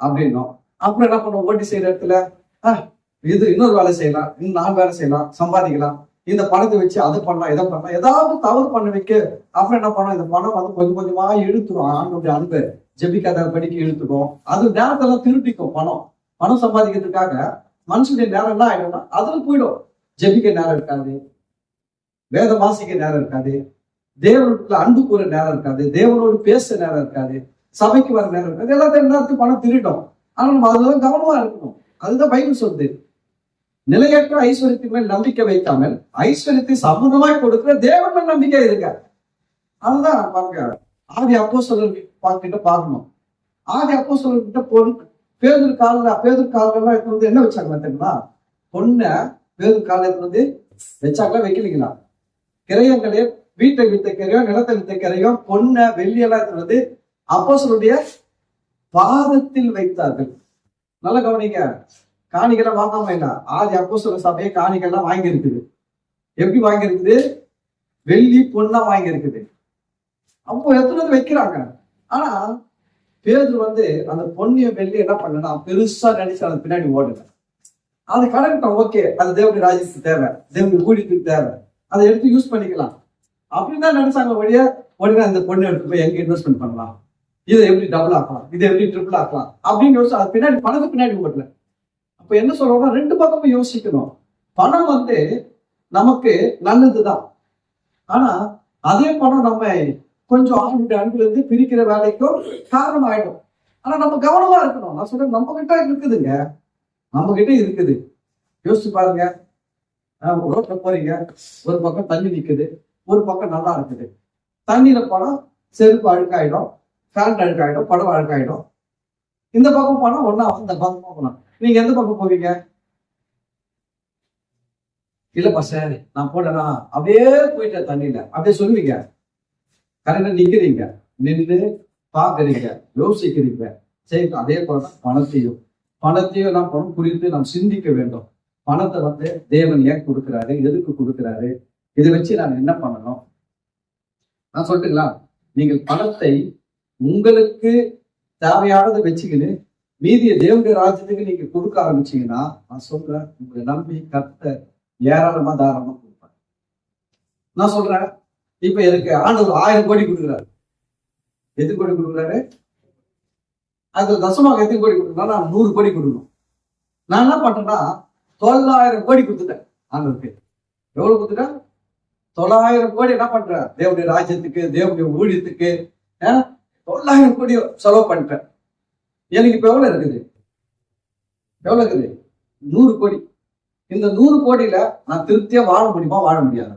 S1: அப்படின்னும். அப்புறம் என்ன பண்ணுவோம்? ஓட்டி செய்யற இடத்துல இது இன்னொரு வேலை செய்யலாம், இன்னும் 4 வேலை செய்யலாம், சம்பாதிக்கலாம், இந்த பணத்தை வச்சு அதை பண்ணலாம், இதை பண்ணலாம், ஏதாவது தவறு பண்ண வைக்க. அப்புறம் என்ன பண்ணோம்? இந்த பணம் வந்து கொஞ்சம் கொஞ்சமா இழுத்துரும். ஆண்டோடைய அன்பு ஜெபிக்காத படிக்க இழுத்துக்கும். அது நேரத்தெல்லாம் திருட்டிக்கும். பணம் சம்பாதிக்கிறதுக்காக மனுஷனுடைய நேரம் என்ன ஆயிடும்னா அதுல போயிடும். ஜெபிக்க நேரம் இருக்காது, வேதம் வாசிக்க நேரம் இருக்காது, தேவனுக்குள்ள அன்பு கூற நேரம் இருக்காது, தேவனோடு பேச நேரம் இருக்காது, சபைக்கு வர நேரம் இருக்காது. எல்லாத்தையும் நேரத்துக்கு பணம் திருடும். ஆனா நம்ம அதுதான் கவனமா இருக்கணும். அதுதான் பைபிள் சொல்லுது. நிலையற்ற ஐஸ்வர்யத்தின் மேல் நம்பிக்கை வைக்காமல் ஐஸ்வர்யத்தை சம்பந்தமாய் கொடுக்கிற தேவன் மேல் நம்பிக்கை இருக்க. அதுதான் பாருங்க. ஆதி அப்போஸ்தலர் கிட்ட பார்க்கணும். ஆதி அப்போஸ்தலர் கிட்ட பேதுரு காலெல்லாம் எடுத்து என்ன வச்சாங்களா தெரியுமா? பொண்ணை பேதுரு கால எடுத்து வந்து வச்சாங்களா, வைக்கலீங்களா? கிரையங்களே, வீட்டை வித்த கிரையம், நிலத்தை வித்த கிரையம், பொண்ணை வெள்ளியெல்லாம் எடுத்து வந்து அப்போஸ்தலருடைய பாதத்தில் வைத்தார்கள். நல்ல கவனிங்க. காணிகெல்லாம் வாங்காம இல்ல. ஆதி அப்போஸ்தலர் சபையை காணிகெல்லாம் வாங்கி இருக்குது. எப்படி வாங்கி இருக்குது? வெள்ளி பொண்ணா வாங்கி இருக்குது. அப்போ எத்தனை வைக்கிறாங்க. ஆனா பேதுரு வந்து அந்த பொன்னிய வெள்ளி என்ன பண்ணா பெருசா நினைச்சு அது பின்னாடி ஓடுங்க. அது கரெக்டாக ஓகே, அது தேவனுடைய ராஜ்யத்துக்கு தேவை, தேவனுடைய ஊழியத்துக்கு தேவை, அதை எடுத்து யூஸ் பண்ணிக்கலாம் அப்படின்னு தான் நினைச்சாங்க. உடனே அந்த பொண்ணு எடுத்து போய் எங்க இன்வெஸ்ட்மெண்ட் பண்ணலாம், இதை எப்படி டபுள் ஆக்கலாம், இதை எப்படி ட்ரிபிள் ஆக்கலாம் அப்படின்னு யோசிச்சு அது பின்னாடி பணத்துக்கு பின்னாடி ஓட்டல. அப்ப என்ன சொல்றோம்னா 2 பக்கமும் யோசிக்கணும். பணம் வந்து நமக்கு நல்லதுதான். ஆனா அதே பணம் நம்ம கொஞ்சம் அன்புல இருந்து பிரிக்கிற வேலைக்கும் காரணம் ஆயிடும். ஆனா நம்ம கவனமா இருக்கணும். நான் சொல்றேன், நம்ம கிட்ட இருக்குதுங்க, நம்ம கிட்ட இருக்குது. யோசிச்சு பாருங்க. ரோட்ல போறீங்க, ஒரு பக்கம் தண்ணி நிக்குது, ஒரு பக்கம் நல்லா இருக்குது. தண்ணியில போனா செருப்பு அழுக்காயிடும், பேண்ட் அழுக்காயிடும், படம் அழுக்காயிடும். இந்த பக்கம் போனா ஒன்னா அந்த பக்கமா போலாம். நீங்க எந்த பக்கம் போவீங்க? இல்லப்பா சார் நான் போனேன்னா அப்படியே போயிட்டேன் தண்ணியில அப்படியே சொல்லுவீங்க. கரெக்டா நிக்கிறீங்க, நின்று பாக்குறீங்க, யோசிக்கிறீங்க. சரி, அதே போலதான் பணத்தையும் நாம் பணம் குறித்து நாம் சிந்திக்க வேண்டும். பணத்தை வந்து தேவன் ஏன் கொடுக்கிறாரு, எதுக்கு கொடுக்கிறாரு, இதை வச்சு நான் என்ன பண்ணணும்? நான் சொல்லிட்டுங்களா, நீங்கள் பணத்தை உங்களுக்கு தேவையானதை வச்சுக்கின்னு மீதிய தேவனுடைய ராஜ்யத்துக்கு நீங்க கொடுக்க ஆரம்பிச்சீங்கன்னா, நான் சொல்றேன், உங்களை நம்பி கர்த்தர் ஏராளமா தாராளமா கொடுப்பாரு. நான் சொல்றேன், இப்ப எனக்கு ஆண்டவர் 1000 கோடி கொடுக்குறாரு. எத்தனை கோடி கொடுக்குறாரு? அதுல தசமாக எத்தனை கோடி கொடுக்குறா? நான் 100 கோடி கொடுக்கணும். நான் என்ன பண்றேன்னா 900 கோடி கொடுத்துட்டேன் ஆண்டவருக்கு. எவ்வளவு கொடுத்துட்டேன்? 900 கோடி என்ன பண்றேன்? தேவனுடைய ராஜ்யத்துக்கு, தேவனுடைய ஊழியத்துக்கு 900 கோடி செலவு பண்ணிட்டேன். எனக்கு இப்ப எவ்வளவு இருக்குது? 100 கோடி. இந்த 100 கோடியில நான் திருப்தியா வாழ முடியுமா? வாழ முடியாது.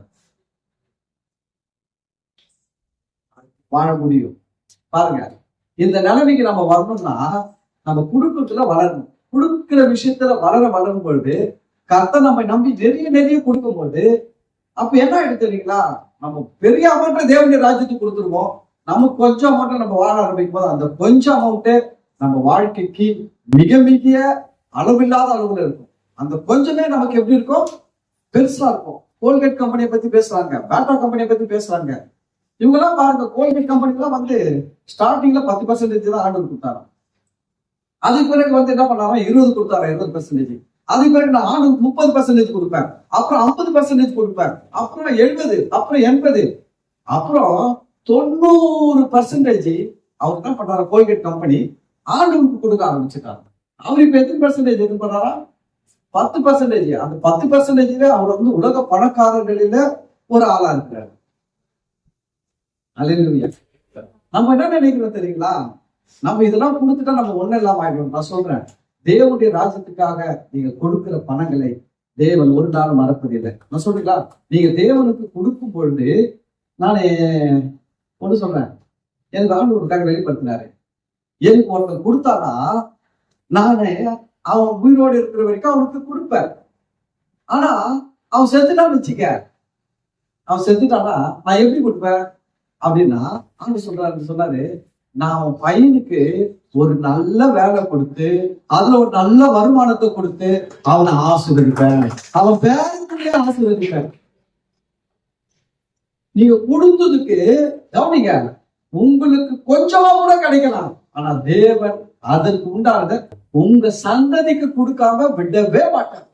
S1: வாழ முடியும். பாருங்க, இந்த நிலைமைக்கு நம்ம வரணும்னா நம்ம குடும்பத்துல வளரணும். கொடுக்கிற விஷயத்துல வளரும் பொழுது, கர்த்தர் நம்ம நம்பி நிறைய கொடுக்கும் போது, அப்ப என்ன ஆயிடுச்சு தெரியுங்களா? நம்ம பெரிய அமௌண்ட் தேவனுடைய ராஜ்யத்துக்கு கொடுத்துருவோம். நம்ம கொஞ்சம் அமௌண்ட் நம்ம வாழ ஆரம்பிக்கும் போது அந்த கொஞ்சம் அமௌண்ட் நம்ம வாழ்க்கைக்கு மிக அளவில்லாத அளவுல இருக்கும். அந்த கொஞ்சமே நமக்கு எப்படி இருக்கும்? பெருசா இருக்கும். கோல்கேட் கம்பெனியை பத்தி பேசுறாங்க, பேட்டா கம்பெனியை பத்தி பேசுறாங்க. இவங்க எல்லாம் பாருங்க, கோல்கேட் கம்பெனி எல்லாம் வந்து ஸ்டார்டிங்ல 10% தான் ஆர்டர் கொடுத்தாராம். அதுக்கு பிறகு வந்து என்ன பண்ணாரா 20 கொடுத்தாரா 20%. அதுக்கு பிறகு நான் ஆர்டர் 30% கொடுப்பேன், அப்புறம் 50% கொடுப்பேன், அப்புறம் 70, அப்புறம் 80, அப்புறம் 90% அவர் என்ன பண்றாரு? கோல்கேட் கம்பெனி ஆண்டவருக்கு கொடுக்க ஆரம்பிச்சுட்டாங்க. அவர் இப்ப எத்தனை பெர்சன்டேஜ் எது பண்ணாரா? 10%. அந்த 10% அவர் வந்து உலக பணக்காரர்களில ஒரு ஆளா இருக்கிறார். அல்லேலூயா. நம்ம என்ன நினைக்கிறோம் தெரியுங்களா? நம்ம இதெல்லாம் கொடுத்துட்டா நம்ம ஒண்ணு இல்லாம ஆயிடும். நான் சொல்றேன், தேவனுடைய ராஜ்யத்துக்காக நீங்க கொடுக்கிற பணங்களை தேவன் ஒரு நாள் மறப்பதில்லை. நான் சொல்றீங்களா, நீங்க தேவனுக்கு கொடுக்கும் பொழுது, நானே ஒண்ணு சொல்றேன், எனக்கு ஆண்டவருக்காக வெளிப்படுத்தினாரு. எனக்கு ஒருத்தர் கொடுத்தானா நானே அவன் உயிரோடு இருக்கிற வரைக்கும் அவனுக்கு கொடுப்பேன். ஆனா அவன் செத்துட்டான்னு வச்சுக்க, அவன் செத்துட்டானா நான் எப்படி கொடுப்பேன் அப்படின்னா, அவன் சொன்னாரு நான் அவன் பையனுக்கு ஒரு நல்ல வேலை கொடுத்து அதுல ஒரு நல்ல வருமானத்தை கொடுத்து அவனை ஆசீர்வதிப்பேன், அவன் பேருக்குள்ளே ஆசீர்வதிப்பேன். நீங்க கொடுத்ததுக்கு கவனிங்க, உங்களுக்கு கொஞ்சமா கூட கிடைக்கலாம், ஆனா தேவன் அதற்கு உண்டானத உங்க சந்ததிக்கு கொடுக்காம விடவே மாட்டார்.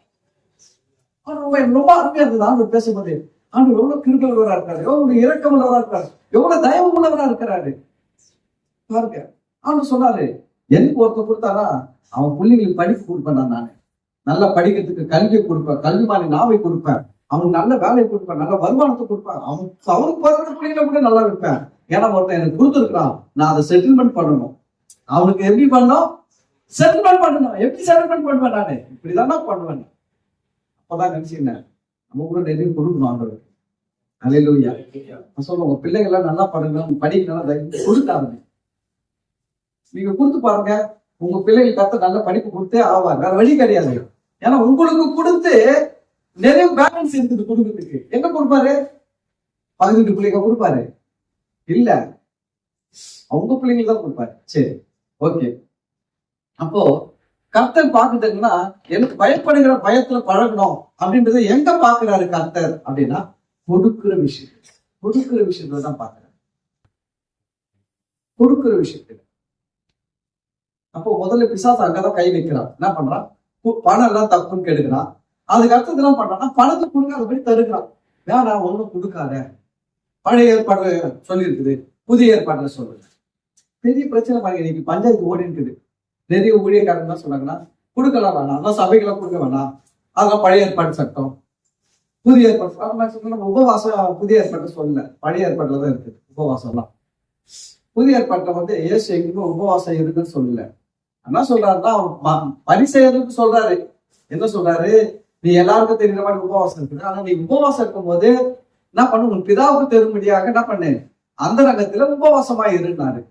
S1: ரொம்ப அருமையா இருந்தது ஆண்டு பேசும்போது. ஆண்டு எவ்வளவு கிருபையுள்ளவரா இருக்காரு, எவ்வளவு இரக்கமுள்ளவரா இருக்காரு, எவ்வளவு தயவுள்ளவரா இருக்கிறாரு பாருங்க. ஆண்டு சொன்னாரு, எனக்கு ஒருத்தர் கொடுத்தாரா அவன் பிள்ளைங்களுக்கு படிப்பு கொடுப்பேன், நானு நல்லா படிக்கிறதுக்கு கல்வியை கொடுப்பேன், கல்விமானி நாவை கொடுப்பேன், அவனுக்கு நல்ல வேலையை கொடுப்பேன், நல்ல வருமானத்தை கொடுப்பேன், அவனுக்கு பிறந்த பிள்ளைங்களை கூட நல்லா வைப்பேன். ஏன்னா ஒருத்தன் எனக்கு கொடுத்துருக்கான், நான் அதை செட்டில்மெண்ட் பண்ணணும். அவனுக்கு எப்படி பண்ணணும்? செட்டில்மெண்ட் பண்ணணும். எப்படி செட்டில்மெண்ட் பண்ணுவேன்? நானு இப்படிதான் பண்ணுவேன். அப்பதான் நினைச்சேன் நம்ம கூட நிறைய கொடுக்கணும் ஆண்டவருக்கு. அல்லேலூயா. நான் சொல்லுவேன், உங்க பிள்ளைங்க எல்லாம் நல்லா படிக்கணும், படிக்கணும், கொடுத்தாங்க. நீங்க கொடுத்து பாருங்க, உங்க பிள்ளைகள் கத்த நல்ல படிப்பு கொடுத்தே ஆவாங்க, வேற வழி கிடையாது. ஏன்னா உங்களுக்கு கொடுத்து நிறைய பேலன்ஸ் இருக்குது கொடுக்கறதுக்கு. எங்க கொடுப்பாரு? பகுதி பிள்ளைங்க கொடுப்பாரு இல்ல, அவங்க பிள்ளைங்களுக்கு தான் கொடுப்பாரு. சரி, ஓகே. அப்போ கர்த்தர் பாக்குறதுன்னா எனக்கு பயப்படுகிற பயத்துல பழகணும் அப்படின்றத எங்க பாக்குறாரு கர்த்தர் அப்படின்னா, கொடுக்கிற விஷயத்துல தான் பாக்குறாரு, கொடுக்கிற விஷயத்துல. அப்போ முதல்ல பிசாசு அங்கதான் கை வைக்கிறான். என்ன பண்றான்? பணம் எல்லாம் தப்புன்னு கெடுக்கிறான். அதுக்கு அடுத்தது என்ன பண்றான்னா, பணத்தை கொடுக்காத போய் தருகிறான். வேணாம், ஒண்ணும் கொடுக்காத. பழைய ஏற்பாடு சொல்லி இருக்குது, புதிய ஏற்பாடுல சொல்லுங்க. பெரிய பிரச்சனை பாருங்க, இன்னைக்கு பஞ்சாயத்து ஓடி இருக்குது. நிறைய ஊழியக்காரங்க என்ன சொன்னாங்கன்னா, கொடுக்கலாம் வேணாம், அதான் சபைக்கெல்லாம் கொடுக்க வேணாம், அதெல்லாம் பழைய ஏற்பாடு சட்டம். புதிய ஏற்பாடு உபவாசம் புதிய ஏற்பாடு சொல்லல, பழைய ஏற்பாடுல தான் இருக்குது உபவாசம் எல்லாம். புதிய ஏற்பாட்டுல வந்து இயேசு எங்குமே உபவாசம் இருக்குன்னு சொல்லல. என்ன சொல்றாருன்னா, அவர் பரிசேயருக்கு சொல்றாரு. என்ன சொல்றாரு? நீ எல்லாருக்கும் தெரியுற மாதிரி உபவாசம் இருக்குது, ஆனா நீ உபவாசம் இருக்கும்போது என்ன பண்ணு, உன் பிதாவுக்கு தெரியும்படியாக என்ன பண்ணு, அந்த ரகத்துல உபவாசமா இருந்தாரு.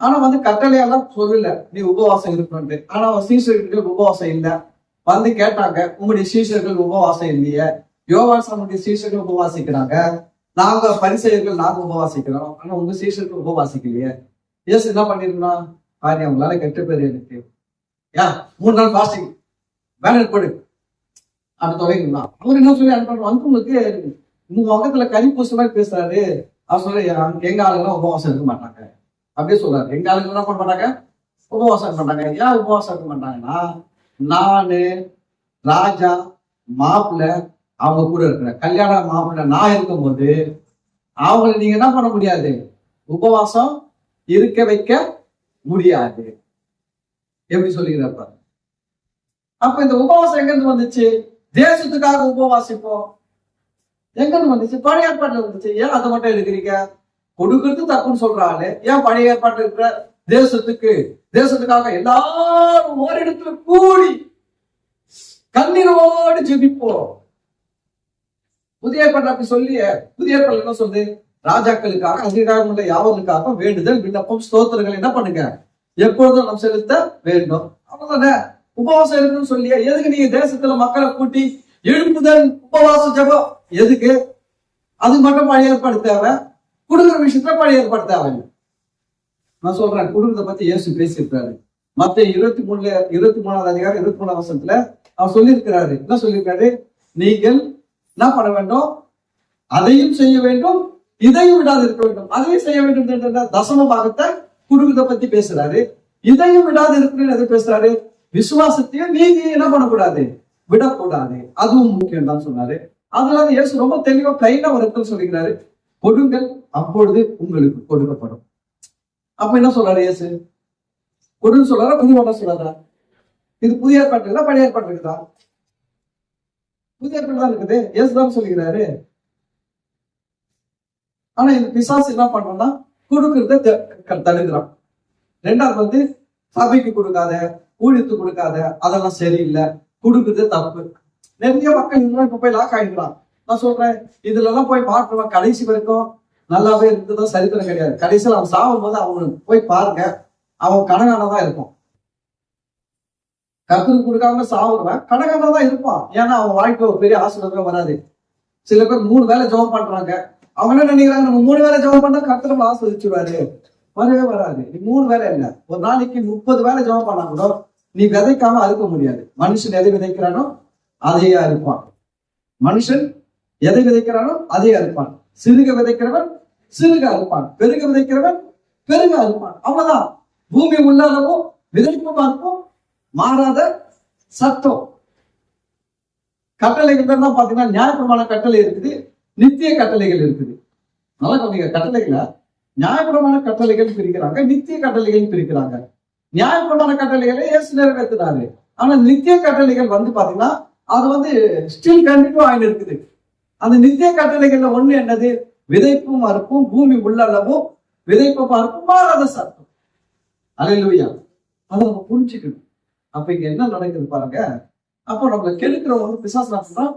S1: ஆனா வந்து கட்டளையெல்லாம் சொல்லல நீ உபவாசம் இருக்கணும்ட்டு. ஆனா அவன் சீஷர்கள் உபவாசம் இல்லை. வந்து கேட்டாங்க, உங்களுடைய சீஷர்கள் உபவாசம் இல்லையே, யோவான் சாமுடைய சீஷர்கள் உபவாசிக்கிறாங்க, நாங்க பரிசேயர்கள் நாங்க உபவாசிக்கிறோம், ஆனா உங்க சீஷர்கள் உபவாசிக்கலையே. இயேசு என்ன பண்ணிருந்தோம் பாரு, அவங்களால கெட்ட பேர் எனக்கு 3 நாள் ஃபாஸ்டிங் வேலை போடு அப்படி தொலைங்கண்ணா. அவர் என்ன சொல்லி அனுப்புறாரு, வந்து உங்களுக்கு உங்க முகத்துல கறி பூச மாதிரி பேசுறாரு. அவர் சொல்ல, எங்க ஆளுங்கெல்லாம் உபவாசம் இருக்க மாட்டாங்க அப்படியே சொல்றாரு. எங்க ஆளுங்க என்ன பண்ண மாட்டாங்க? உபவாசம் இருக்க மாட்டாங்க. ஏன் உபவாசம் இருக்க மாட்டாங்கன்னா, நானு ராஜா மாப்பிள்ள அவங்க கூட இருக்கிற கல்யாண மாப்பிள்ள நான் இருக்கும்போது அவங்களை நீங்க என்ன பண்ண முடியாது, உபவாசம் இருக்க வைக்க முடியாது. எப்படி சொல்லிக்கிறப்ப அப்ப இந்த உபவாசம் எங்கிருந்து வந்துச்சு? தேசத்துக்காக உபவாசிப்போம். எங்கிருந்து வந்துச்சு? பழைய ஏற்பாட்டுல வந்துச்சு. ஏன் அதை மட்டும் எடுக்கிறீங்க? கொடுக்கறது தப்புன்னு சொல்றாரு. ஏன் பழைய ஏற்பாட்டுல இருக்கிற தேசத்துக்காக எல்லாரும் ஒரு இடத்துல கூடி கண்ணீரோடு ஜெபிப்போம். புதிய ஏற்பாடு அப்படி சொல்லி, புதிய ஏற்பாடு என்ன சொல்லுது? ராஜாக்களுக்காக அதிகாரம் உள்ள யாவருக்காக வேண்டுதல் விண்ணப்பம் ஸ்தோத்திரங்கள் என்ன பண்ணுங்க எப்பொழுதும் நாம் செலுத்த வேண்டும். அவ்வளவுதானே. உபவாசம் இருக்குன்னு சொல்லியா, எதுக்கு நீங்க தேசத்துல மக்களை கூட்டி எழுப்புதல் உபவாச ஜபம் எதுக்கு? அது மட்டும் பழைய ஏற்பாடு தேவை, கொடுக்குற விஷயத்துல பழைய ஏற்பாடு தேவை. நான் சொல்றேன், குடும்பத்தை பத்தி இயேசு பேசியிருக்காரு. மத்தேயு 23 அதிகாரம் 23 வசனத்துல அவர் சொல்லியிருக்கிறாரு. என்ன சொல்லியிருக்காரு? நீங்கள் என்ன பண்ண வேண்டும்? அதையும் செய்ய வேண்டும், இதையும் விடாது இருக்க வேண்டும். அதையும் செய்ய வேண்டும், தசம பாகத்தை குடும்பத்தை பத்தி பேசுறாரு. இதையும் விடாது இருக்கணும்னு எதை பேசுறாரு? விசுவாசத்தையும் நீதியும் என்ன பண்ணக்கூடாது, விடக்கூடாது, அதுவும் முக்கியம் தான் சொன்னாரு. அதனால இயேசு ரொம்ப தெளிவா பிளைனா ஒரு இடத்துல சொல்லிக்கிறாரு, கொடுங்கள் அப்பொழுது உங்களுக்கு கொடுக்கப்படும். அப்ப என்ன சொல்றாரு இயேசு? கொடுன்னு சொல்றாரா, புதிய சொல்றாரா? இது புதிய ஏற்பாட்டு இருக்குதா, பழைய ஏற்பாட்டு இருக்குதா? புதிய ஏற்பாடு தான் இருக்குது. இயேசுதான் சொல்லிக்கிறாரு. ஆனா இந்த பிசாசு என்ன பண்றோம்னா, கொடுக்கறத தடுக்கிறான். ரெண்டாவது வந்து சபைக்கு கொடுக்காத, ஊழியத்துக்கு கொடுக்காத, அதெல்லாம் சரியில்லை, கொடுக்குறது தப்பு. நிறைய மக்கள் இப்ப போய் லாக் ஆகிடுறான். நான் சொல்றேன், இதுல எல்லாம் போய் பார்க்கணும், கடைசி வரைக்கும் நல்லாவே இருந்ததும் சரித்திரம் கிடையாது. கடைசியில் அவன் சாகும் போது அவனுக்கு போய் பாருங்க, அவன் கனகானதான் இருக்கும். கர்த்தருக்கு கொடுக்காம சாவுறவன் கடகாம தான் இருப்பான். ஏன்னா அவன் வாழ்க்கை ஒரு பெரிய ஆசீர்வாதமே வராது. சில பேர் 3 வேளை ஜெபம் பண்றாங்க. அவங்க என்ன நினைக்கிறாங்க, நம்ம 3 வேளை ஜெபம் பண்ணா கர்த்தர் நம்மள ஆசீர்வதிச்சுருவாரு. வரவே வராது. நீ 3 வேளை இல்ல, ஒரு நாளைக்கு 30 வேளை ஜெபம் பண்ணா கூட நீ விதைக்காம அறுக்க முடியாது. மனுஷன் எதை விதைக்கிறானோ அதையே அறுப்பான். மனுஷன் எதை விதைக்கிறானோ அதையே அறுப்பான். சிறுக விதைக்கிறவன் சிறுக அறுப்பான், பெருக விதைக்கிறவன் பெருக அறுப்பான். அவ்வளவுதான். பூமி உள்ளளவும் விதைப்பு பார்ப்போம், மாறாத சட்டம். கட்டளைகள் தான் பாத்தீங்கன்னா நியாயப்பிரமாண கட்டளை இருக்குது, நித்திய கட்டளைகள் இருக்குது. நல்லா கவனிங்க, கட்டளைகளை நியாயப்பிரமாண கட்டளைகள் பிரிக்கிறாங்க, நித்திய கட்டளைகள் பிரிக்கிறாங்க. நியாயப்பிரமாண கட்டளைகளை இயேசு நிறைவேற்றினாரு. ஆனா நித்திய கட்டளைகள் வந்து பாத்தீங்கன்னா அது ஸ்டில் கண்டினியூ ஆயின்னு இருக்குது. அந்த நித்திய கட்டளைகள்ல ஒண்ணு என்னது? விதைப்பும் அறுப்பும், பூமி உள்ளளவும் விதைப்பு பார்ப்பும், மாறாத சட்டம். அல்லேலூயா. அதை நம்ம புரிஞ்சுக்கணும். அப்ப இங்க என்ன நடக்குது பாருங்க. அப்போ நம்மள கெடுக்கிறவங்க பிசாசு சொல்றான்,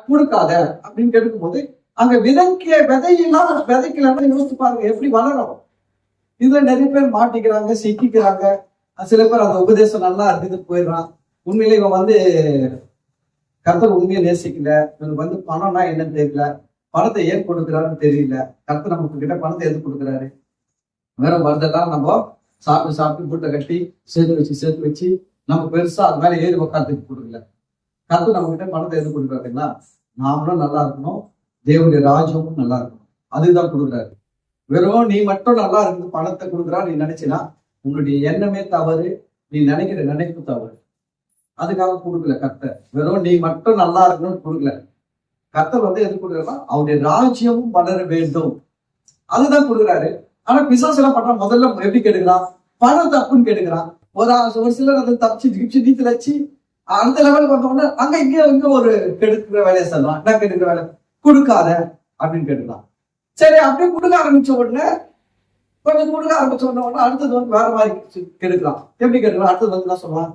S1: கொடுக்காத அப்படின்னு கெடுக்கும் போது அங்க விதையெல்லாம் விதைக்கலன்னா யோசிச்சு பாருங்க எப்படி வளரும். இதுல நிறைய பேர் மாட்டிக்கிறாங்க, சிக்கிக்கிறாங்க. சில பேர் அந்த உபதேசம் நல்லா இருக்குது போயிடுறான். உண்மையில இவன் கர்த்தர் உண்மையை நேசிக்கல, இவனுக்கு பணம்னா என்னன்னு தெரியல, பணத்தை ஏன் கொடுக்குறாருன்னு தெரியல. கர்த்தர் நமக்கு கிட்ட பணத்தை எது கொடுக்குறாரு? வேற வருதெல்லாம் நம்ம சாப்பிட்டு மூட்டை கட்டி சேர்த்து வச்சு நம்ம பெருசா அது மேல ஏறி உக்காந்துக்கு கொடுக்கல. கர்த்தர் நம்ம கிட்ட பணத்தை எது கொடுக்குறாருங்களா? நாமளும் நல்லா இருக்கணும், தேவனுடைய ராஜ்யமும் நல்லா இருக்கணும், அதுதான் கொடுக்குறாரு. வெறும் நீ மட்டும் நல்லா இருக்கு பணத்தை கொடுக்குறா நீ நினைச்சினா உன்னுடைய எண்ணமே தவறு, நீ நினைக்கிற நினைப்பு தவறு. அதுக்காக கொடுக்கல கர்த்தர். வெறும் நீ மட்டும் நல்லா இருக்கணும்னு கொடுக்கல. கர்த்தர் எது கொடுக்குறாருன்னா அவருடைய ராஜ்யமும் வளர வேண்டும், அதுதான் கொடுக்குறாரு. ஆனா பிசாசு எல்லாம் பண்றான், முதல்ல எப்படி கெடுக்கிறான்? பணம் தப்புன்னு கெடுக்கிறான். ஒரு சிலர் அதை தப்பிச்சு நீத்துல வச்சு அடுத்த லெவலுக்கு வந்தோம்னா அங்க இங்க ஒரு கெடுக்கிற வேலையை சொல்லலாம். என்ன கெடுக்கிற வேலை? கொடுக்காத அப்படின்னு கேட்டுக்கலாம். சரி, அப்படியே கொடுக்க ஆரம்பிச்ச உடனே கொஞ்சம் கொடுக்க ஆரம்பிச்ச உடனே அடுத்தது வேற மாதிரி கெடுக்கலாம். எப்படி கெடுக்கலாம்? அடுத்தது என்ன சொல்லலாம்?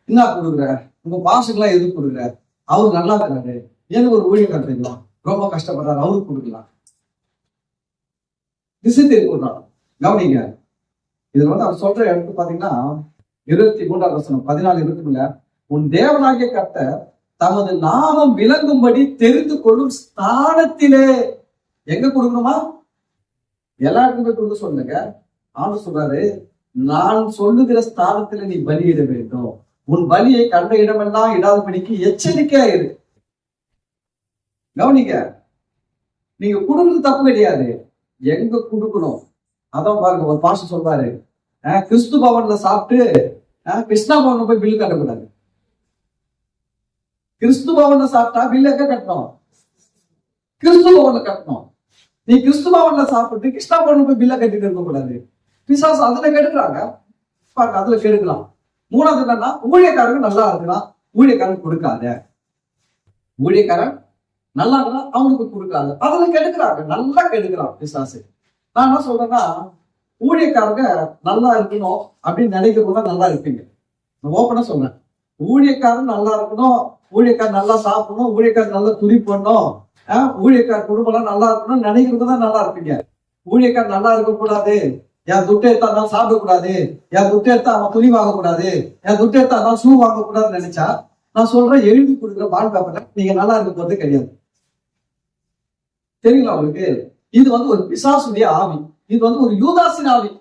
S1: என்ன கொடுக்குற? உங்க பாசுக்கெல்லாம் எது கொடுக்குற? அவரு நல்லா இருக்கிறாரு, எனக்கு ஒரு ஊழியக்காரர் தெரியும், ரொம்ப கஷ்டப்படுறாரு, அவருக்கு கொடுக்கலாம். திசை தெரிவிக்கிறான். கவனிங்க, இதுல அவர் சொல்ற இடத்து பாத்தீங்கன்னா 23ஆம் வசனம் 14:23, உன் தேவனாகிய கர்த்தர் தமது நாமம் விளங்கும்படி தெரிந்து கொள்ளும் ஸ்தானத்திலே. எங்க கொடுக்கணுமா? எல்லாருக்குமே கொடுக்க சொல்லுங்க. ஆண்டு சொல்றாரு, நான் சொல்லுகிற ஸ்தானத்துல நீ பலியிட வேண்டும். உன் பலியை கண்ட இடமெல்லாம் இடாதபடிக்கு எச்சரிக்கையா இரு. கவனிங்க, நீங்க கொடுக்கறது தப்பு கிடையாது, எங்க கொடுக்கணும் அதான் பாருங்க. ஒரு பாஸ்டர் சொல்றாரு, கிறிஸ்து பவன்ல சாப்பிட்டு கிருஷ்ணா பவன்ல போய் பில்லு கட்டக்கூடாது. கிறிஸ்து பவன்ல சாப்பிட்டா பில்லு எங்க கட்டணும்? கிறிஸ்து பவன்ல கட்டணும். நீ கிறிஸ்து பவன்ல சாப்பிட்டு கிருஷ்ணா பவன்ல போய் பில்ல கட்டிட்டு இருக்க கூடாது. பிசாசு அதுல கெடுக்கிறாங்க பாருங்க, அதுல கெடுக்கலாம். மூணாவது என்னன்னா, ஊழியக்காரங்க நல்லா இருக்கலாம், ஊழியக்காரன் கொடுக்காத. ஊழியக்காரன் நல்லா இருந்தா அவனுக்கு கொடுக்காது, அதுல கெடுக்கிறாங்க, நல்லா கெடுக்கிறான் பிசாசு. நான் என்ன சொல்றேன்னா, ஊழியக்காரங்க நல்லா இருக்கணும் அப்படின்னு நினைக்கிறவங்க நல்லா இருப்பீங்க. நான் ஓப்பனா சொல்றேன், ஊழியக்காரன் நல்லா இருக்கணும், ஊழியக்காரன் நல்லா சாப்பிடணும், ஊழியக்காரன் நல்லா துணி பண்ணணும், ஊழியக்கார குடும்பம் நல்லா இருக்கணும்னு நினைக்கிறவங்க தான் நல்லா இருப்பீங்க. ஊழியக்காரன் நல்லா இருக்கக்கூடாது, என் துட்டு எடுத்தா தான் சாப்பிடக்கூடாது, என் துட்டு எடுத்தா அவன் துணி வாங்கக்கூடாது, என் துட்டு எடுத்தா தான் ஷூ வாங்கக்கூடாதுன்னு நினைச்சா நான் சொல்றேன், எழுதி கொடுக்குற பால் பேப்பர்ல நீங்க நல்லா இருக்க போறது கிடையாது. தெரியுங்களா உங்களுக்கு? இது ஒரு பிசாசுடைய ஆவி, இது ஒரு யூதாசின் ஆவி.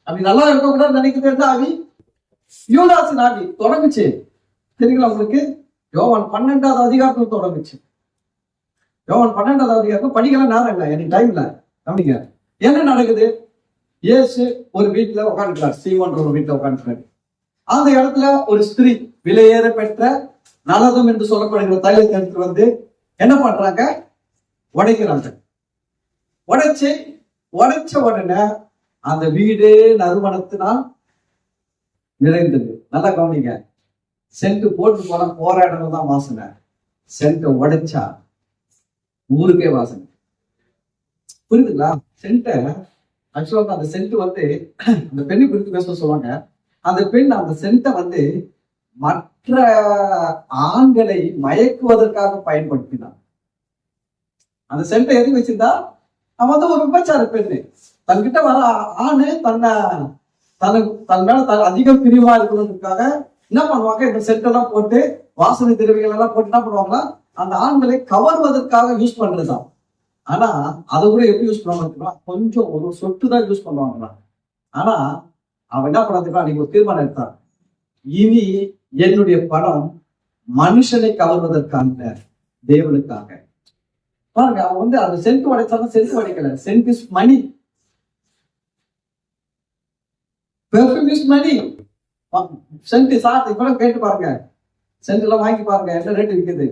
S1: அப்படி நல்லா இருக்கக்கூடாது நினைக்கிறது ஆவி, யூதாசின் ஆவி தொடங்குச்சு. தெரியுங்களா உங்களுக்கு? யோவான் 12ஆவது அதிகாரத்துல தொடங்குச்சு. யோவான் 12ஆவது அதிகாரத்துல படிக்கலாம் நேரம் இல்லை, எனக்கு டைம் இல்லை. அப்படிங்க என்ன நடக்குது? இயேசு ஒரு வீட்டுல உட்காந்துக்கிறார், சீமோன்ற ஒரு வீட்டுல உட்காந்துக்கிறாரு. அந்த இடத்துல ஒரு ஸ்திரீ விலையேற பெற்ற நலதம் என்று சொல்லப்படுகிற தைலத்தை எடுத்து என்ன பண்றாங்க? உடைக்கிறாங்க. உடைச்ச உடனே அந்த வீடே நறுமணத்தினால் நிறைந்தது. நல்லா கவனிங்க, சென்ட் போட்டு போற இடத்துல தான் வாசனை, சென்ட் உடைச்சா ஊருக்கே வாசனை. புரியுதுங்களா? சென்ட்டை ஆக்சுவலா அந்த சென்ட் அந்த பெண்ணை குறித்து பேச சொல்லுவாங்க. அந்த பெண் அந்த சென்ட்டை மற்ற ஆண்களை மயக்குவதற்காக பயன்படுத்தினான். அந்த சென்ட்டை எதுக்கு வச்சிருந்தா, அவன் ஒரு விபச்சார பெண்ணு, தன்கிட்ட வர ஆணு தன் மேல அதிகம் பிரிவா இருக்கிறதுக்காக என்ன பண்ணுவாங்க, இந்த சென்ட் எல்லாம் போட்டு வாசனை திரவியங்கள் எல்லாம் போட்டு என்ன பண்ணுவாங்கன்னா அந்த ஆண்களை கவர்வதற்காக யூஸ் பண்றதுதான். ஆனா அதை கூட எப்படி யூஸ் பண்ணுவாங்க, கொஞ்சம் ஒரு சொட்டு தான் யூஸ் பண்ணுவாங்களா. ஆனா அவன் என்ன பண்ணதுக்கு அன்னைக்கு ஒரு தீர்மானம் எடுத்தான், இனி என்னுடைய பணம் மனுஷனை கவர்வதற்கான தேவனுக்காக. பாருங்க, அவன் வந்து அந்த சென்ட் உடைச்சாலும் சென்ட் உடைக்கல, scent is money, perfume is money. Scent சாத்து இப்ப கேட்டு பாருங்க, சென்ட் எல்லாம் வாங்கி பாருங்க என்ன ரேட் விற்குது,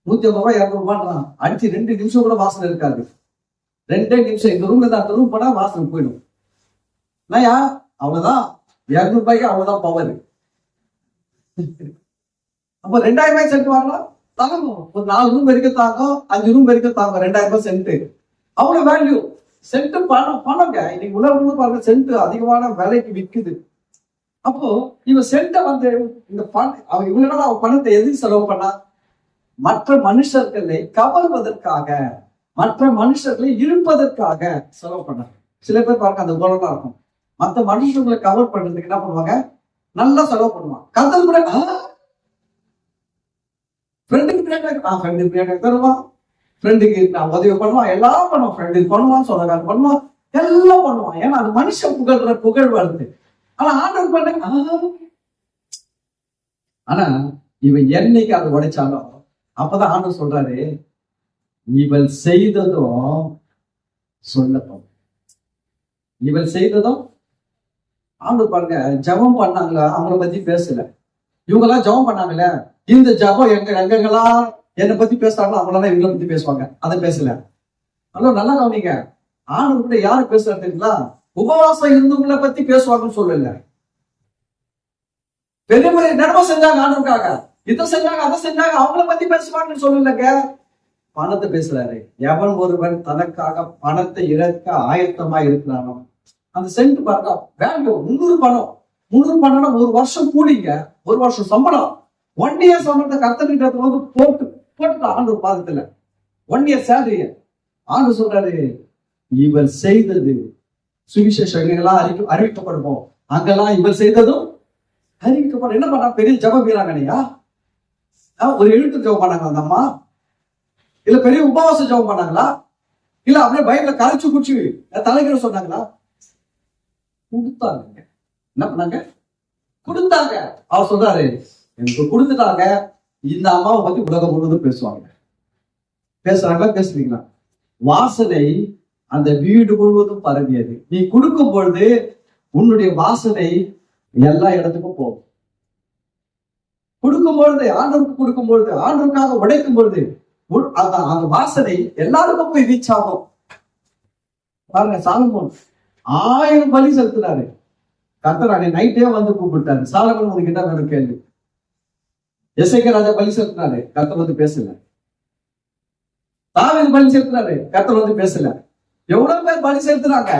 S1: 150 ரூபாய் 200 ரூபான்றான். அடிச்சு 2 நிமிஷம் கூட வாசனை இருக்காது. 2 நிமிஷம் இந்த ரூம்ல தான், அந்த ரூம் போனா வாசனை போயிடும். நயா அவ்வளவுதான், 200 ரூபாய்க்கு அவ்வளவுதான் பவர். அப்போ 2000 ரூபாய் சென்ட் வாங்கலாம், தாங்கும். ஒரு 4 ரூம் வரைக்கும் தாங்கும், 5 ரூம் வரைக்கும் தாங்கும். 2000 ரூபாய் சென்ட் அவ்வளவு வேல்யூ. சென்ட் பணம், பணங்க. இன்னைக்கு உலகம் பாருங்க, சென்ட் அதிகமான விலைக்கு விற்குது. அப்போ இவன் சென்ட வந்து இந்த அவன் இவ்வளவு அவன் பணத்தை எதுக்கு செலவு பண்ணா, மற்ற மனுஷர்களை கவர்வதற்காக, மற்ற மனுஷர்களை இழுப்பதற்காக செலவு பண்ணாங்க. சில பேர் பாருங்க அந்த குணமா இருக்கும், மற்ற மனுஷர்களை கவர் பண்றதுக்கு என்ன பண்ணுவாங்க, நல்லா செலவு பண்ணுவான். கத்தல் கூட ஃப்ரெண்டுக்கு பிரியாணி தருவான், ஃப்ரெண்டுக்கு நான் உதவி பண்ணுவான், எல்லாம் பண்ணுவான், ஃப்ரெண்டுக்கு பண்ணுவான், சொந்தக்காரன் பண்ணுவான், எல்லாம் பண்ணுவான். ஏன்னா அது மனுஷன் புகழ் வருது. ஆனா ஆண்டவர் பண்ண, ஆனா இவன் என்னைக்கு அதை உடைச்சாலும் அப்பதான் ஆண்டவர் சொல்றாரு, இவள் செய்ததும் சொல்லப்போம், இவள் செய்ததும். ஆண்டவர் பாருங்க, ஜபம் பண்ணாங்களா அவங்கள பத்தி பேசல, இவங்க எல்லாம் ஜபம் பண்ணாங்கல்ல, இந்த ஜபம் எங்கெல்லாம் என்னை பத்தி பேசுறாங்களோ அவங்களாம் இவங்களை பத்தி பேசுவாங்க, அதை பேசல. ஹலோ, நல்லா கவனிங்க, ஆண்டவர் கூட யாரு பேசுறாரு தெரியுங்களா, உபவாசம் இருந்தவங்களை பத்தி பேசுவாங்கன்னு சொல்லல. பெரிய பெரிய நன்மை செஞ்சாங்க ஆண்டவருக்காக, இதை செஞ்சாங்க அதை செஞ்சாங்க, அவங்கள பத்தி பேசுவாங்கன்னு சொல்லலங்க. பணத்தை பேசுறாரு. எவன் ஒருவன் தனக்காக பணத்தை இழக்க ஆயத்தமா இருக்கிறானோ, அந்த சென்ட் பாருங்க வேல்யூ 300 பணம். 300 பணம்னா 1 வருஷம் கூலிங்க, 1 வருஷம் சம்பளம். 1 இயர் சம்பளத்தை கர்த்தர்கிட்ட வந்து போட்டு ஆண்டவர் பாதத்துல 1 இயர் சேலரி. ஆண்டவர் சொல்றாரு, இவள் செய்தது சுவிசேஷம் எங்கெல்லாம் அறிவிக்கப்படுவோம், அங்கெல்லாம் இவள் செய்ததும் அறிவிக்கப்படும். என்ன பண்ணா, பெரிய ஜப வீராங்கனையா, ஒரு எழுத்து ஜபம் பண்ணாங்களா அந்த அம்மா, இல்ல பெரிய உபவாச ஜபம் பண்ணாங்களா, இல்ல அப்படியே பைபிள கரைச்சு குடிச்சு தலைகளை சொன்னாங்களா? கொடுத்தாங்க. என்ன பண்ணாங்க? கொடுத்தாங்க. அவர் சொல்றாரு, எனக்கு கொடுத்துட்டாங்க, இந்த அம்மாவை பத்தி உலகம் முழுவதும் பேசுவாங்க. பேசுறாங்களா? பேசுறீங்களா? வாசனை அந்த வீடு முழுவதும் பரவியது. நீ கொடுக்கும் பொழுது உன்னுடைய வாசனை எல்லா இடத்துக்கும் போகும். கொடுக்கும் பொழுது, ஆண்டவருக்கு கொடுக்கும் பொழுது, ஆண்டவருக்காக உடைக்கும் பொழுது அந்த வாசனை எல்லாருக்கும் போய் ரீச் ஆகும். பாருங்க, சாலமோன் 1000 பலி செலுத்தினாரு. கர்த்தர் நைட்டே வந்து கூப்பிட்டாரு, சாலமோன் உனக்கு என்ன வேணும் கேள்வி. எசேக்கியா ராஜா பலி செலுத்தினாரு, கர்த்தர் வந்து பேசல. தாவீது பலி செலுத்தினாரு, கர்த்தர் வந்து பேசல. எவ்வளவு பேர் பலி செலுத்துறாங்க,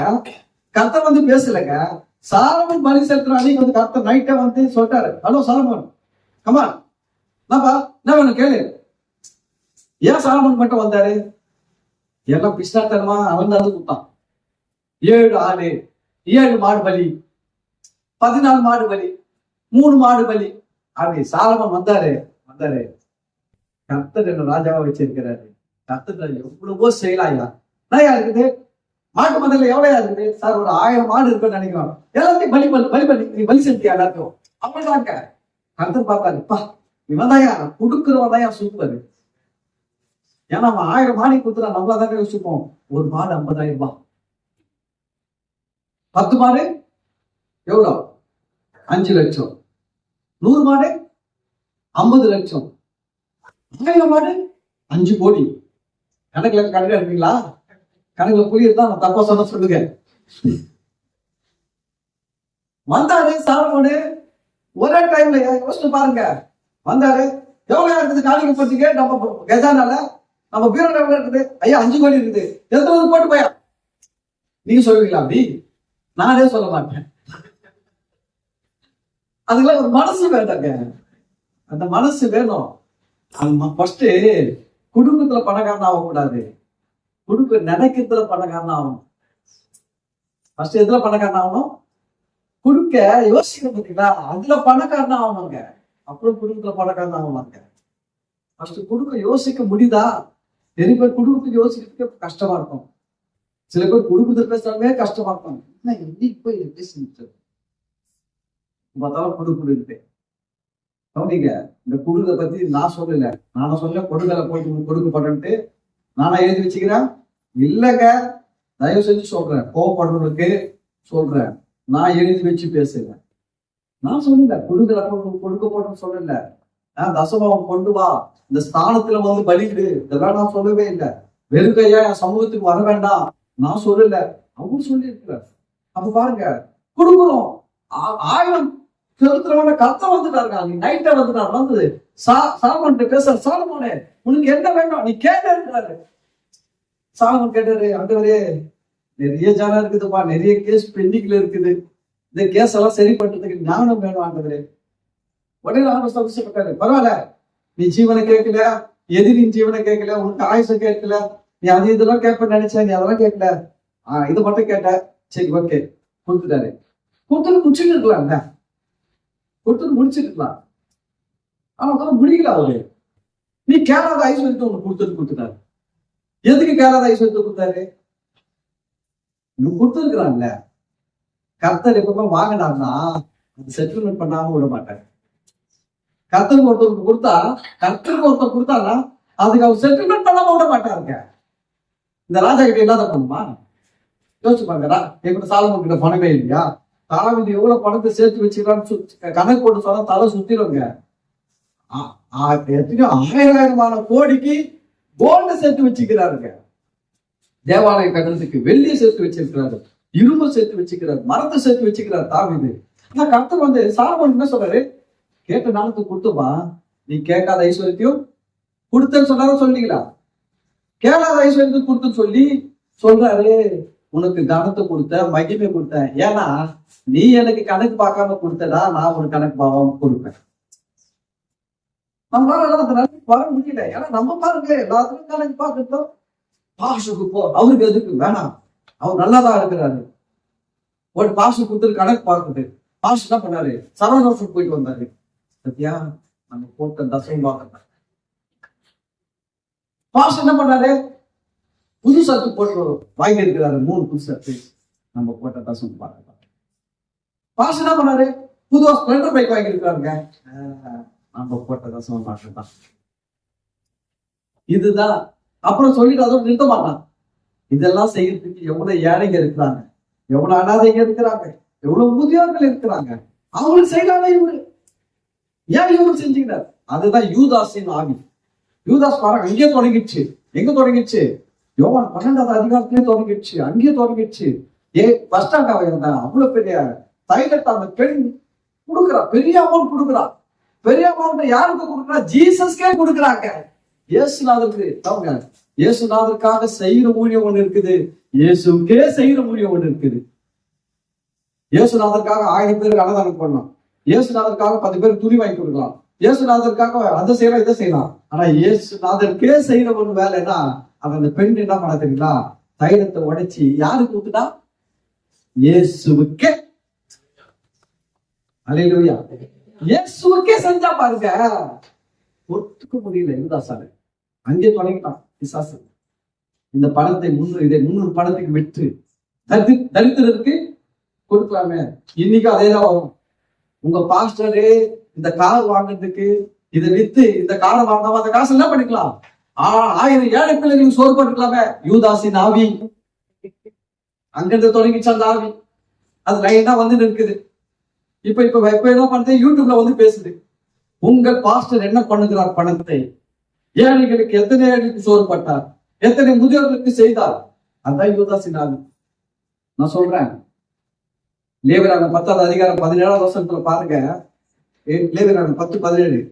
S1: கர்த்தர் வந்து பேசலங்க. சாலமோன் பலி செலுத்துற அன்னைக்கு வந்து கர்த்தர் நைட்டே வந்து சொல்லிட்டாரு, ஹலோ சாலமோன், கமா என்னப்பா என்ன வேணும் கேளு. ஏன் சாலமோன் மட்டும் வந்தாரு? எல்லாம் பிஸ்டாத்தனமா அவன் தான் கொடுத்தான். 7 ஆடு, 7 மாடு பலி, 14 மாடு பலி, 3 மாடு பலி. அப்படி சாலமோன் வந்தாரு. கர்த்தர் என்ன ராஜாவா வச்சிருக்கிறாரு. கர்த்தர் எவ்வளவோ செய்யலாயா. நிறையா இருக்குது. மாட்டு மந்தல எவ்வளவு இருக்குது சார்? ஒரு 1000 மாடு இருக்குன்னு நினைக்கிறோம். எல்லாத்தையும் பலி செலுத்தியா எல்லாத்தையும்? அப்படிதாங்க. கர்த்தர் பார்த்தாரு, பா இவன் தாயா கொடுக்குறவன் தாயா சூப்பர். ஏன்னா அவன் 1000 மாடி கொடுத்துட்டா நம்மளாதாங்க யோசிப்போம். ஒரு மாடு 50,000 ரூபாய், 10 மாடு எவ்வளோ? 5 லட்சம். 100 மாடு 50 லட்சம். 1000 மாடு 5 கோடி. கணக்குல இருக்கீங்களா? கணக்குல புரியுது தான், தப்பா சொன்ன சொல்லுங்க. வந்தாரு சாலமோனு ஒரே டைம்ல, யோசிச்சு பாருங்க. வந்தாரு, எவ்வளவு இருக்குது காணிக்கை பத்திக்க நம்ம கஜானால, நம்ம பீரோல எவ்வளவு இருக்குது? ஐயா 5 கோடி இருக்குது. எத்தனை போட்டு போயா? நீங்க சொல்லுவீங்களா? அப்படி நானே சொல்ல மாட்டேன். அதுக்கெல்லாம் ஒரு மனசு வேண்டாங்க. அந்த மனசு வேணும். ஃபர்ஸ்ட் குடும்பத்துல பணக்காரன் ஆகக்கூடாது, நினைக்கிறதுல பணக்காரன் ஆகணும். ஃபர்ஸ்ட் எதுல பணக்காரன் ஆகணும்? கொடுக்க யோசிக்க பார்த்தீங்களா, அதுல பணக்காரன் ஆகணுங்க, அப்புறம் குடும்பத்துல பணக்காரன் ஆகலாங்க. ஃபர்ஸ்ட் கொடுக்க யோசிக்க முடியுதா? நிறைய பேர் குடும்பத்துக்கு யோசிக்கிறதுக்கு கஷ்டமா இருக்கும். சில பேர் குடும்பத்துக்கு பேசுறாமே கஷ்டமா இருக்கும். என்ன இன்னைக்கு போய் பேசிட்டு பார்த்தாலும் குடுக்குடு இருக்கு. கவனிங்க, இந்த குடுக்கை பத்தி நான் சொல்லல, நானும் சொல்ல கொடுக்கல போயிட்டு கொடுக்கப்பட்டு நானா எழுதி வச்சுக்கிறேன் இல்லைங்க. தயவு செஞ்சு சொல்றேன், கோவப்படுறவங்களுக்கு சொல்றேன், நான் எழுதி வச்சு பேசுறேன். நான் சொல்லல கொடுக்கல கொடுக்க போட்டேன்னு சொல்லல. தசமம் கொண்டு வா, இந்த ஸ்தானத்துல வந்து பலியிடு, இதெல்லாம் நான் சொல்லவே இல்லை. வெறுக்கையா என் சமூகத்துக்கு வர வேண்டாம் நான் சொல்லல, அவங்க சொல்லி இருக்கிறார். அப்ப பாருங்க, கொடுக்குறோம். 1000 செலுத்துறவன கத்த வந்துட்டாருங்க. நீ நைட்டா வந்துட்டார், வந்தது சாலமோன் பேச, சாலமோனே உனக்கு என்ன வேணும் நீ கேட்டாரு. சாலமோன் கேட்டாரு, ஆண்டவரே நிறைய ஜனம் இருக்குதுப்பா, நிறைய கேஸ் பெண்டிங்ல இருக்குது, இந்த கேஸ் எல்லாம் சரி பண்றதுக்கு ஞானம் வேணும் ஆண்டவரே. உடனே ஆண்டவர் சந்தோஷப்பட்டாரு. பரவாயில்ல, நீ ஜீவனை கேட்கல, எதிரின் ஜீவனை கேட்கல, உனக்கு ஆயுச கேட்கல, நீ அது இதெல்லாம் கேட்ப நினைச்ச, நீ அதெல்லாம் கேட்கல, இதை மட்டும் கேட்ட, சரி ஓகே கொடுத்துட்டாரு. கொடுத்துட்டு முடிச்சுட்டு இருக்கலாம்ல, கொடுத்துட்டு முடிச்சிருக்கலாம். ஆனா அதெல்லாம் முடியல அவரு. நீ கேளாத ஐஸ்வர்யத்தை உனக்கு கொடுத்துட்டாரு. எதுக்கு கேளாத ஐஸ்வர்யத்தை கொடுத்தாரு? நீ கொடுத்துருக்கிறான்ல. கர்த்தர் எப்பவுமே வாங்கினார்னா அது செட்டில்மெண்ட் பண்ணாம விட மாட்டாரு. கர்த்தருக்கு ஒருத்தருக்கு கொடுத்தா, கர்த்தருக்கு ஒருத்தர் கொடுத்தானா அதுக்கு அவர் செட்டில்மெண்ட் பண்ணாம விட மாட்டாருங்க. இந்த ராஜா கிட்ட இல்லாத பண்ணுமா? யோசிச்சு பாருங்கடா, எப்படி சாலமோன் கிட்ட பணமே இல்லையா? தாவீது எவ்வளவு பணத்தை சேர்த்து வச்சுக்கிறான்னு கணக்கு போட்டு சொன்னா தலை சுத்திடுங்க. எத்தனையோ 1000 கோடிக்கு கோல்ட சேர்த்து வச்சுக்கிறாருங்க. தேவாலய கட்டணத்துக்கு வெள்ளியை சேர்த்து வச்சிருக்கிறாரு, இரும்பு சேர்த்து வச்சுக்கிறாரு, மரத்தை சேர்த்து வச்சுக்கிறாரு தாவீது. ஆனா கர்த்தர் வந்து சாலமோன் என்ன சொல்றாரு? கேட்ட நாளுக்கு கொடுத்துமா, நீ கேட்காத ஐஸ்வர்யத்தையும் கொடுத்தேன்னு சொன்னாலும் சொன்னீங்களா? கேளாத ஐஸ்வர்யத்தையும் கொடுத்துன்னு சொல்லி சொல்றாரு, உனக்கு கனத்தை கொடுத்த, மகிமை கொடுத்தேன். ஏன்னா நீ எனக்கு கணக்கு பார்க்காம கொடுத்தடா, நான் உனக்கு கணக்கு பார்க்காம கொடுப்பேன். நம்மளால அந்த நிலைமைக்கு வர முடியல. ஏன்னா நம்ம பாருங்க, எல்லாத்துக்கும் கணக்கு பார்க்கட்டும், பாசுக்கு போ, அவருக்கு எதுக்கு வேணாம், அவர் நல்லாதான் இருக்கிறாரு. ஒரு பாசு கொடுத்துட்டு கணக்கு பார்க்குது. பாசு என்ன பண்ணாரு? சரவணன் போயிட்டு வந்தாரு. சத்தியா நம்ம போட்ட தசம் பார்க்க பாசு என்ன பண்ணாரு? புது சத்து போட்டு வாங்கி இருக்கிறாரு, 3 புது சத்து. நம்ம போட்ட தசம் பார்க்க பாசு என்ன பண்ணாரு? புதுவா ஸ்பிளெண்டர் பைக் வாங்கி இருக்கிறாருங்க, நம்ம போட்ட தசம் பார்க்கத்தான். இதுதான். அப்புறம் சொல்லிட்டு அதோட நிறுத்த மாட்டான். இதெல்லாம் செய்யறதுக்கு எவ்வளவு ஏழைங்க இருக்கிறாங்க, எவ்வளவு அனாதைங்க இருக்கிறாங்க, எவ்வளவு முதியோர்கள் இருக்கிறாங்க, அவங்களுக்கு செய்யலாமே இவரு. ஏன் இவரு செஞ்சுக்கிறார்? அதுதான் யூதாஸின் ஆவி. யூதாஸ் பாருங்க, அங்கேயே தொடங்கிடுச்சு. எங்க தொடங்கிடுச்சு? யோவான் 12வது அதிகாரத்திலே தொடங்கிடுச்சு, அங்கேயே தொடங்கிடுச்சு. பஸ் ஸ்டாண்ட் தான் அவ்வளவு பெரிய தைலத்தை அந்த பெண் கொடுக்குறா, பெரிய அமௌண்ட் கொடுக்குறா. பெரிய அமௌண்ட் யாருக்கு கொடுக்குறா? ஜீசஸ்கே கொடுக்குறாங்க. இயேசுநாதருக்கு அவங்க இயேசுநாதருக்காக செய்யற ஊழியம் ஒண்ணு இருக்குது, இயேசுக்கே செய்யற ஊழியம் ஒண்ணு இருக்குது. இயேசுநாதருக்காக 1000 பேருக்கு அன்னதானம் பண்ணலாம், இயேசுநாதருக்காக 10 பேருக்கு துணி வாங்கி கொடுக்கலாம், இயேசுநாதருக்காக அதை செய்யலாம் இதை செய்யலாம். ஆனா இயேசுநாதருக்கே செய்யற ஒரு வேலைன்னா அந்த பெண் என்ன பண்ண தெரியுங்களா? தைலத்தை உடைச்சி யாருக்கு கொடுத்துட்டா? இயேசுவுக்கே. அல்லேலூயா. இயேசுவுக்கே செஞ்சா பாருங்க, ஒத்துக்க முடியல யூதாசால. அங்கே தொடங்கிட்டான் பிசாசு. இந்த பணத்தை 300 பணத்துக்கு விற்று தரித்திரருக்கு கொடுக்கலாமே. இன்னைக்கு அதேதான் வரும். உங்க பாஸ்டரு இந்த கார் வாங்குறதுக்கு இதை வித்து இந்த காரை வாங்காம அந்த காசு என்ன பண்ணிக்கலாம்? 1000 ஏழை பிள்ளைகளுக்கு சோறு போட்டுக்கலாமே. யூதாஸின் ஆவி அங்கிருந்து தொடங்கிச்சு அந்த ஆவி. அது லைனா வந்து நிற்குது. இப்ப என்ன பண்ணுது? யூடியூப்ல வந்து பேசுது. உங்கள் பாஸ்டர் என்ன பண்ணுகிறார்? பணத்தை ஏழைகளுக்கு எத்தனை ஏழைகளுக்கு சோறு பட்டார், எத்தனை முதியோர்களுக்கு செய்தார். அதான் யூதாஸின் ஆவி. நான் சொல்றேன், லேவியராகமம் 10வது அதிகாரம் 17வது வசனத்துல பாருங்க. லேவியராகமம் 10:17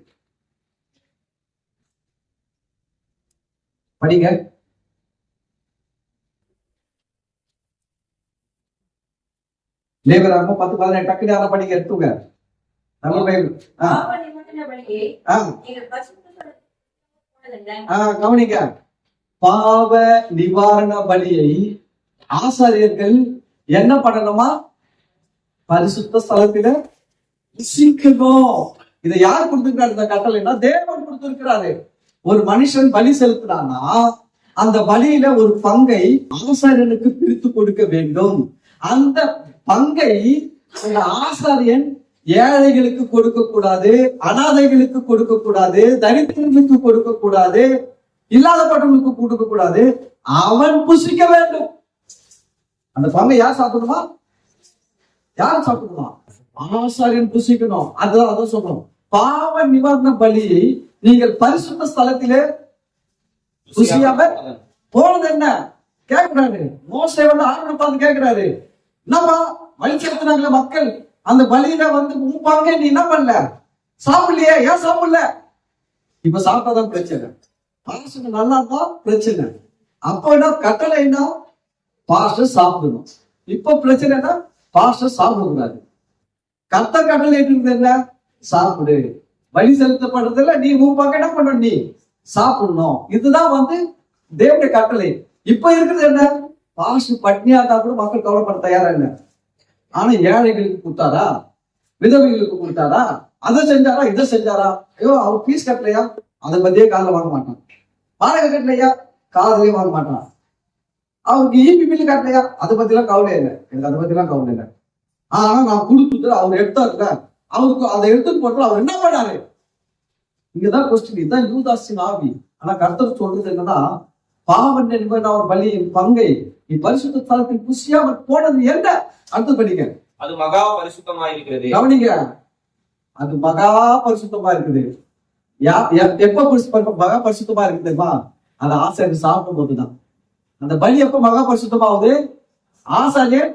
S1: படிங்க. லேவியராகமம் 10:17 டக்குனு யாரா படிங்க, எடுத்துங்க. கவனிங்க. பாவ நிவாரண பலியை ஆசாரியர்கள் என்ன பண்ணணுமா? பரிசுத்த ஸ்தலத்தில புசிக்கணும். இதை யார் கொடுத்திருக்காரு இந்த கட்டளைன்னா? தேவன் கொடுத்திருக்கிறாரு. ஒரு மனுஷன் பலி செலுத்தினான்னா அந்த பலியில ஒரு பங்கை ஆசாரியனுக்கு பிரித்து கொடுக்க வேண்டும். அந்த பங்கை அந்த ஆசாரியன் ஏழைகளுக்கு கொடுக்க கூடாது, அனாதைகளுக்கு கொடுக்க கூடாது, தரித்திரர்களுக்கு கொடுக்க கூடாது, இல்லாதப்பட்டவர்களுக்கு கொடுக்க கூடாது. அவன் புசிக்க வேண்டும். அந்த பங்கை யார் சாப்பிடணுமா? யார் சாப்பிடணுமா? ஆசாரியன் புசிக்கணும். அதான் சொல்லணும். பாவ நிவாரண பலியை நீங்கள் பரிசுத்த ஸ்தலத்திலே புசியாம போனது என்ன கேட்கிறாரு. மோசே வந்து ஆண்டவரை பார்த்து கேட்கிறாரு, என்னப்பா வழி செலுத்தினாங்களே மக்கள், அந்த பலியில வந்து உப்பாங்க, நீ என்ன பண்ணல? சாப்பிடலையே, ஏன் சாப்பிடல? இப்ப சாப்பிட்டாதான் பிரச்சனை. பாஸ்டர் நல்லா தான் பிரச்சனை. அப்ப என்ன கட்டளை? என்ன? பாஸ்டர் சாப்பிடணும். இப்ப பிரச்சனைனா பாஸ்டர் சாப்பிடக்கூடாது. கத்த கட்டளை என்ன? சாப்பிடு. பலி செலுத்தப்படுறதுல நீ உப்பாங்க என்ன பண்ணணும்? நீ சாப்பிடணும். இதுதான் வந்து தேவனுடைய கட்டளை. இப்ப இருக்கிறது என்ன? பாஸ்டர் பட்னியா இருந்தா கூட மக்கள் கவலைப்பட தயாரா இல்லை. ஆனா ஏழைகளுக்கு கொடுத்தாரா, விதவைகளுக்கு கொடுத்தாரா, அதை செஞ்சாரா, இதை செஞ்சாரா? ஐயோ அவர் பீஸ் கட்டலையா, அதை பத்தியே காதில் வாங்க மாட்டான். வாடகை கட்டலையா, காதலே வாங்க மாட்டான். அவருக்கு ஈபி பில்லு கட்டலையா, அதை பத்தி எல்லாம் கவலை இல்லை. எனக்கு அதை பத்தி எல்லாம் கவலை இல்லை. ஆனா நான் கொடுத்துட்டு அவர் எடுத்தாருல, அவருக்கு அதை எடுத்துட்டு போட்டு அவர் என்ன பண்ணாரு? இங்கதான் கொஸ்டின். இதுதான் யூதாஸின் ஆவி. ஆனா கர்த்தர் சொல்றது என்னன்னா, பாவம் என்பது அவர் பலியின் பங்கை நீ பரிசுத்த ஸ்தலத்தில் புசியாமல் போனது என்ன? அடுத்து படிக்க.
S2: அது மகா பரிசுத்தமா இருக்கிறது.
S1: கவனிங்க, அது மகா பரிசுத்தமா இருக்குது. எப்ப மகா பரிசுத்தமா இருக்குதுமா? அந்த ஆசாரியர் சாப்பிடும் போதுதான். அந்த பலி எப்ப மகா பரிசுத்தமாவது? ஆசாரியர்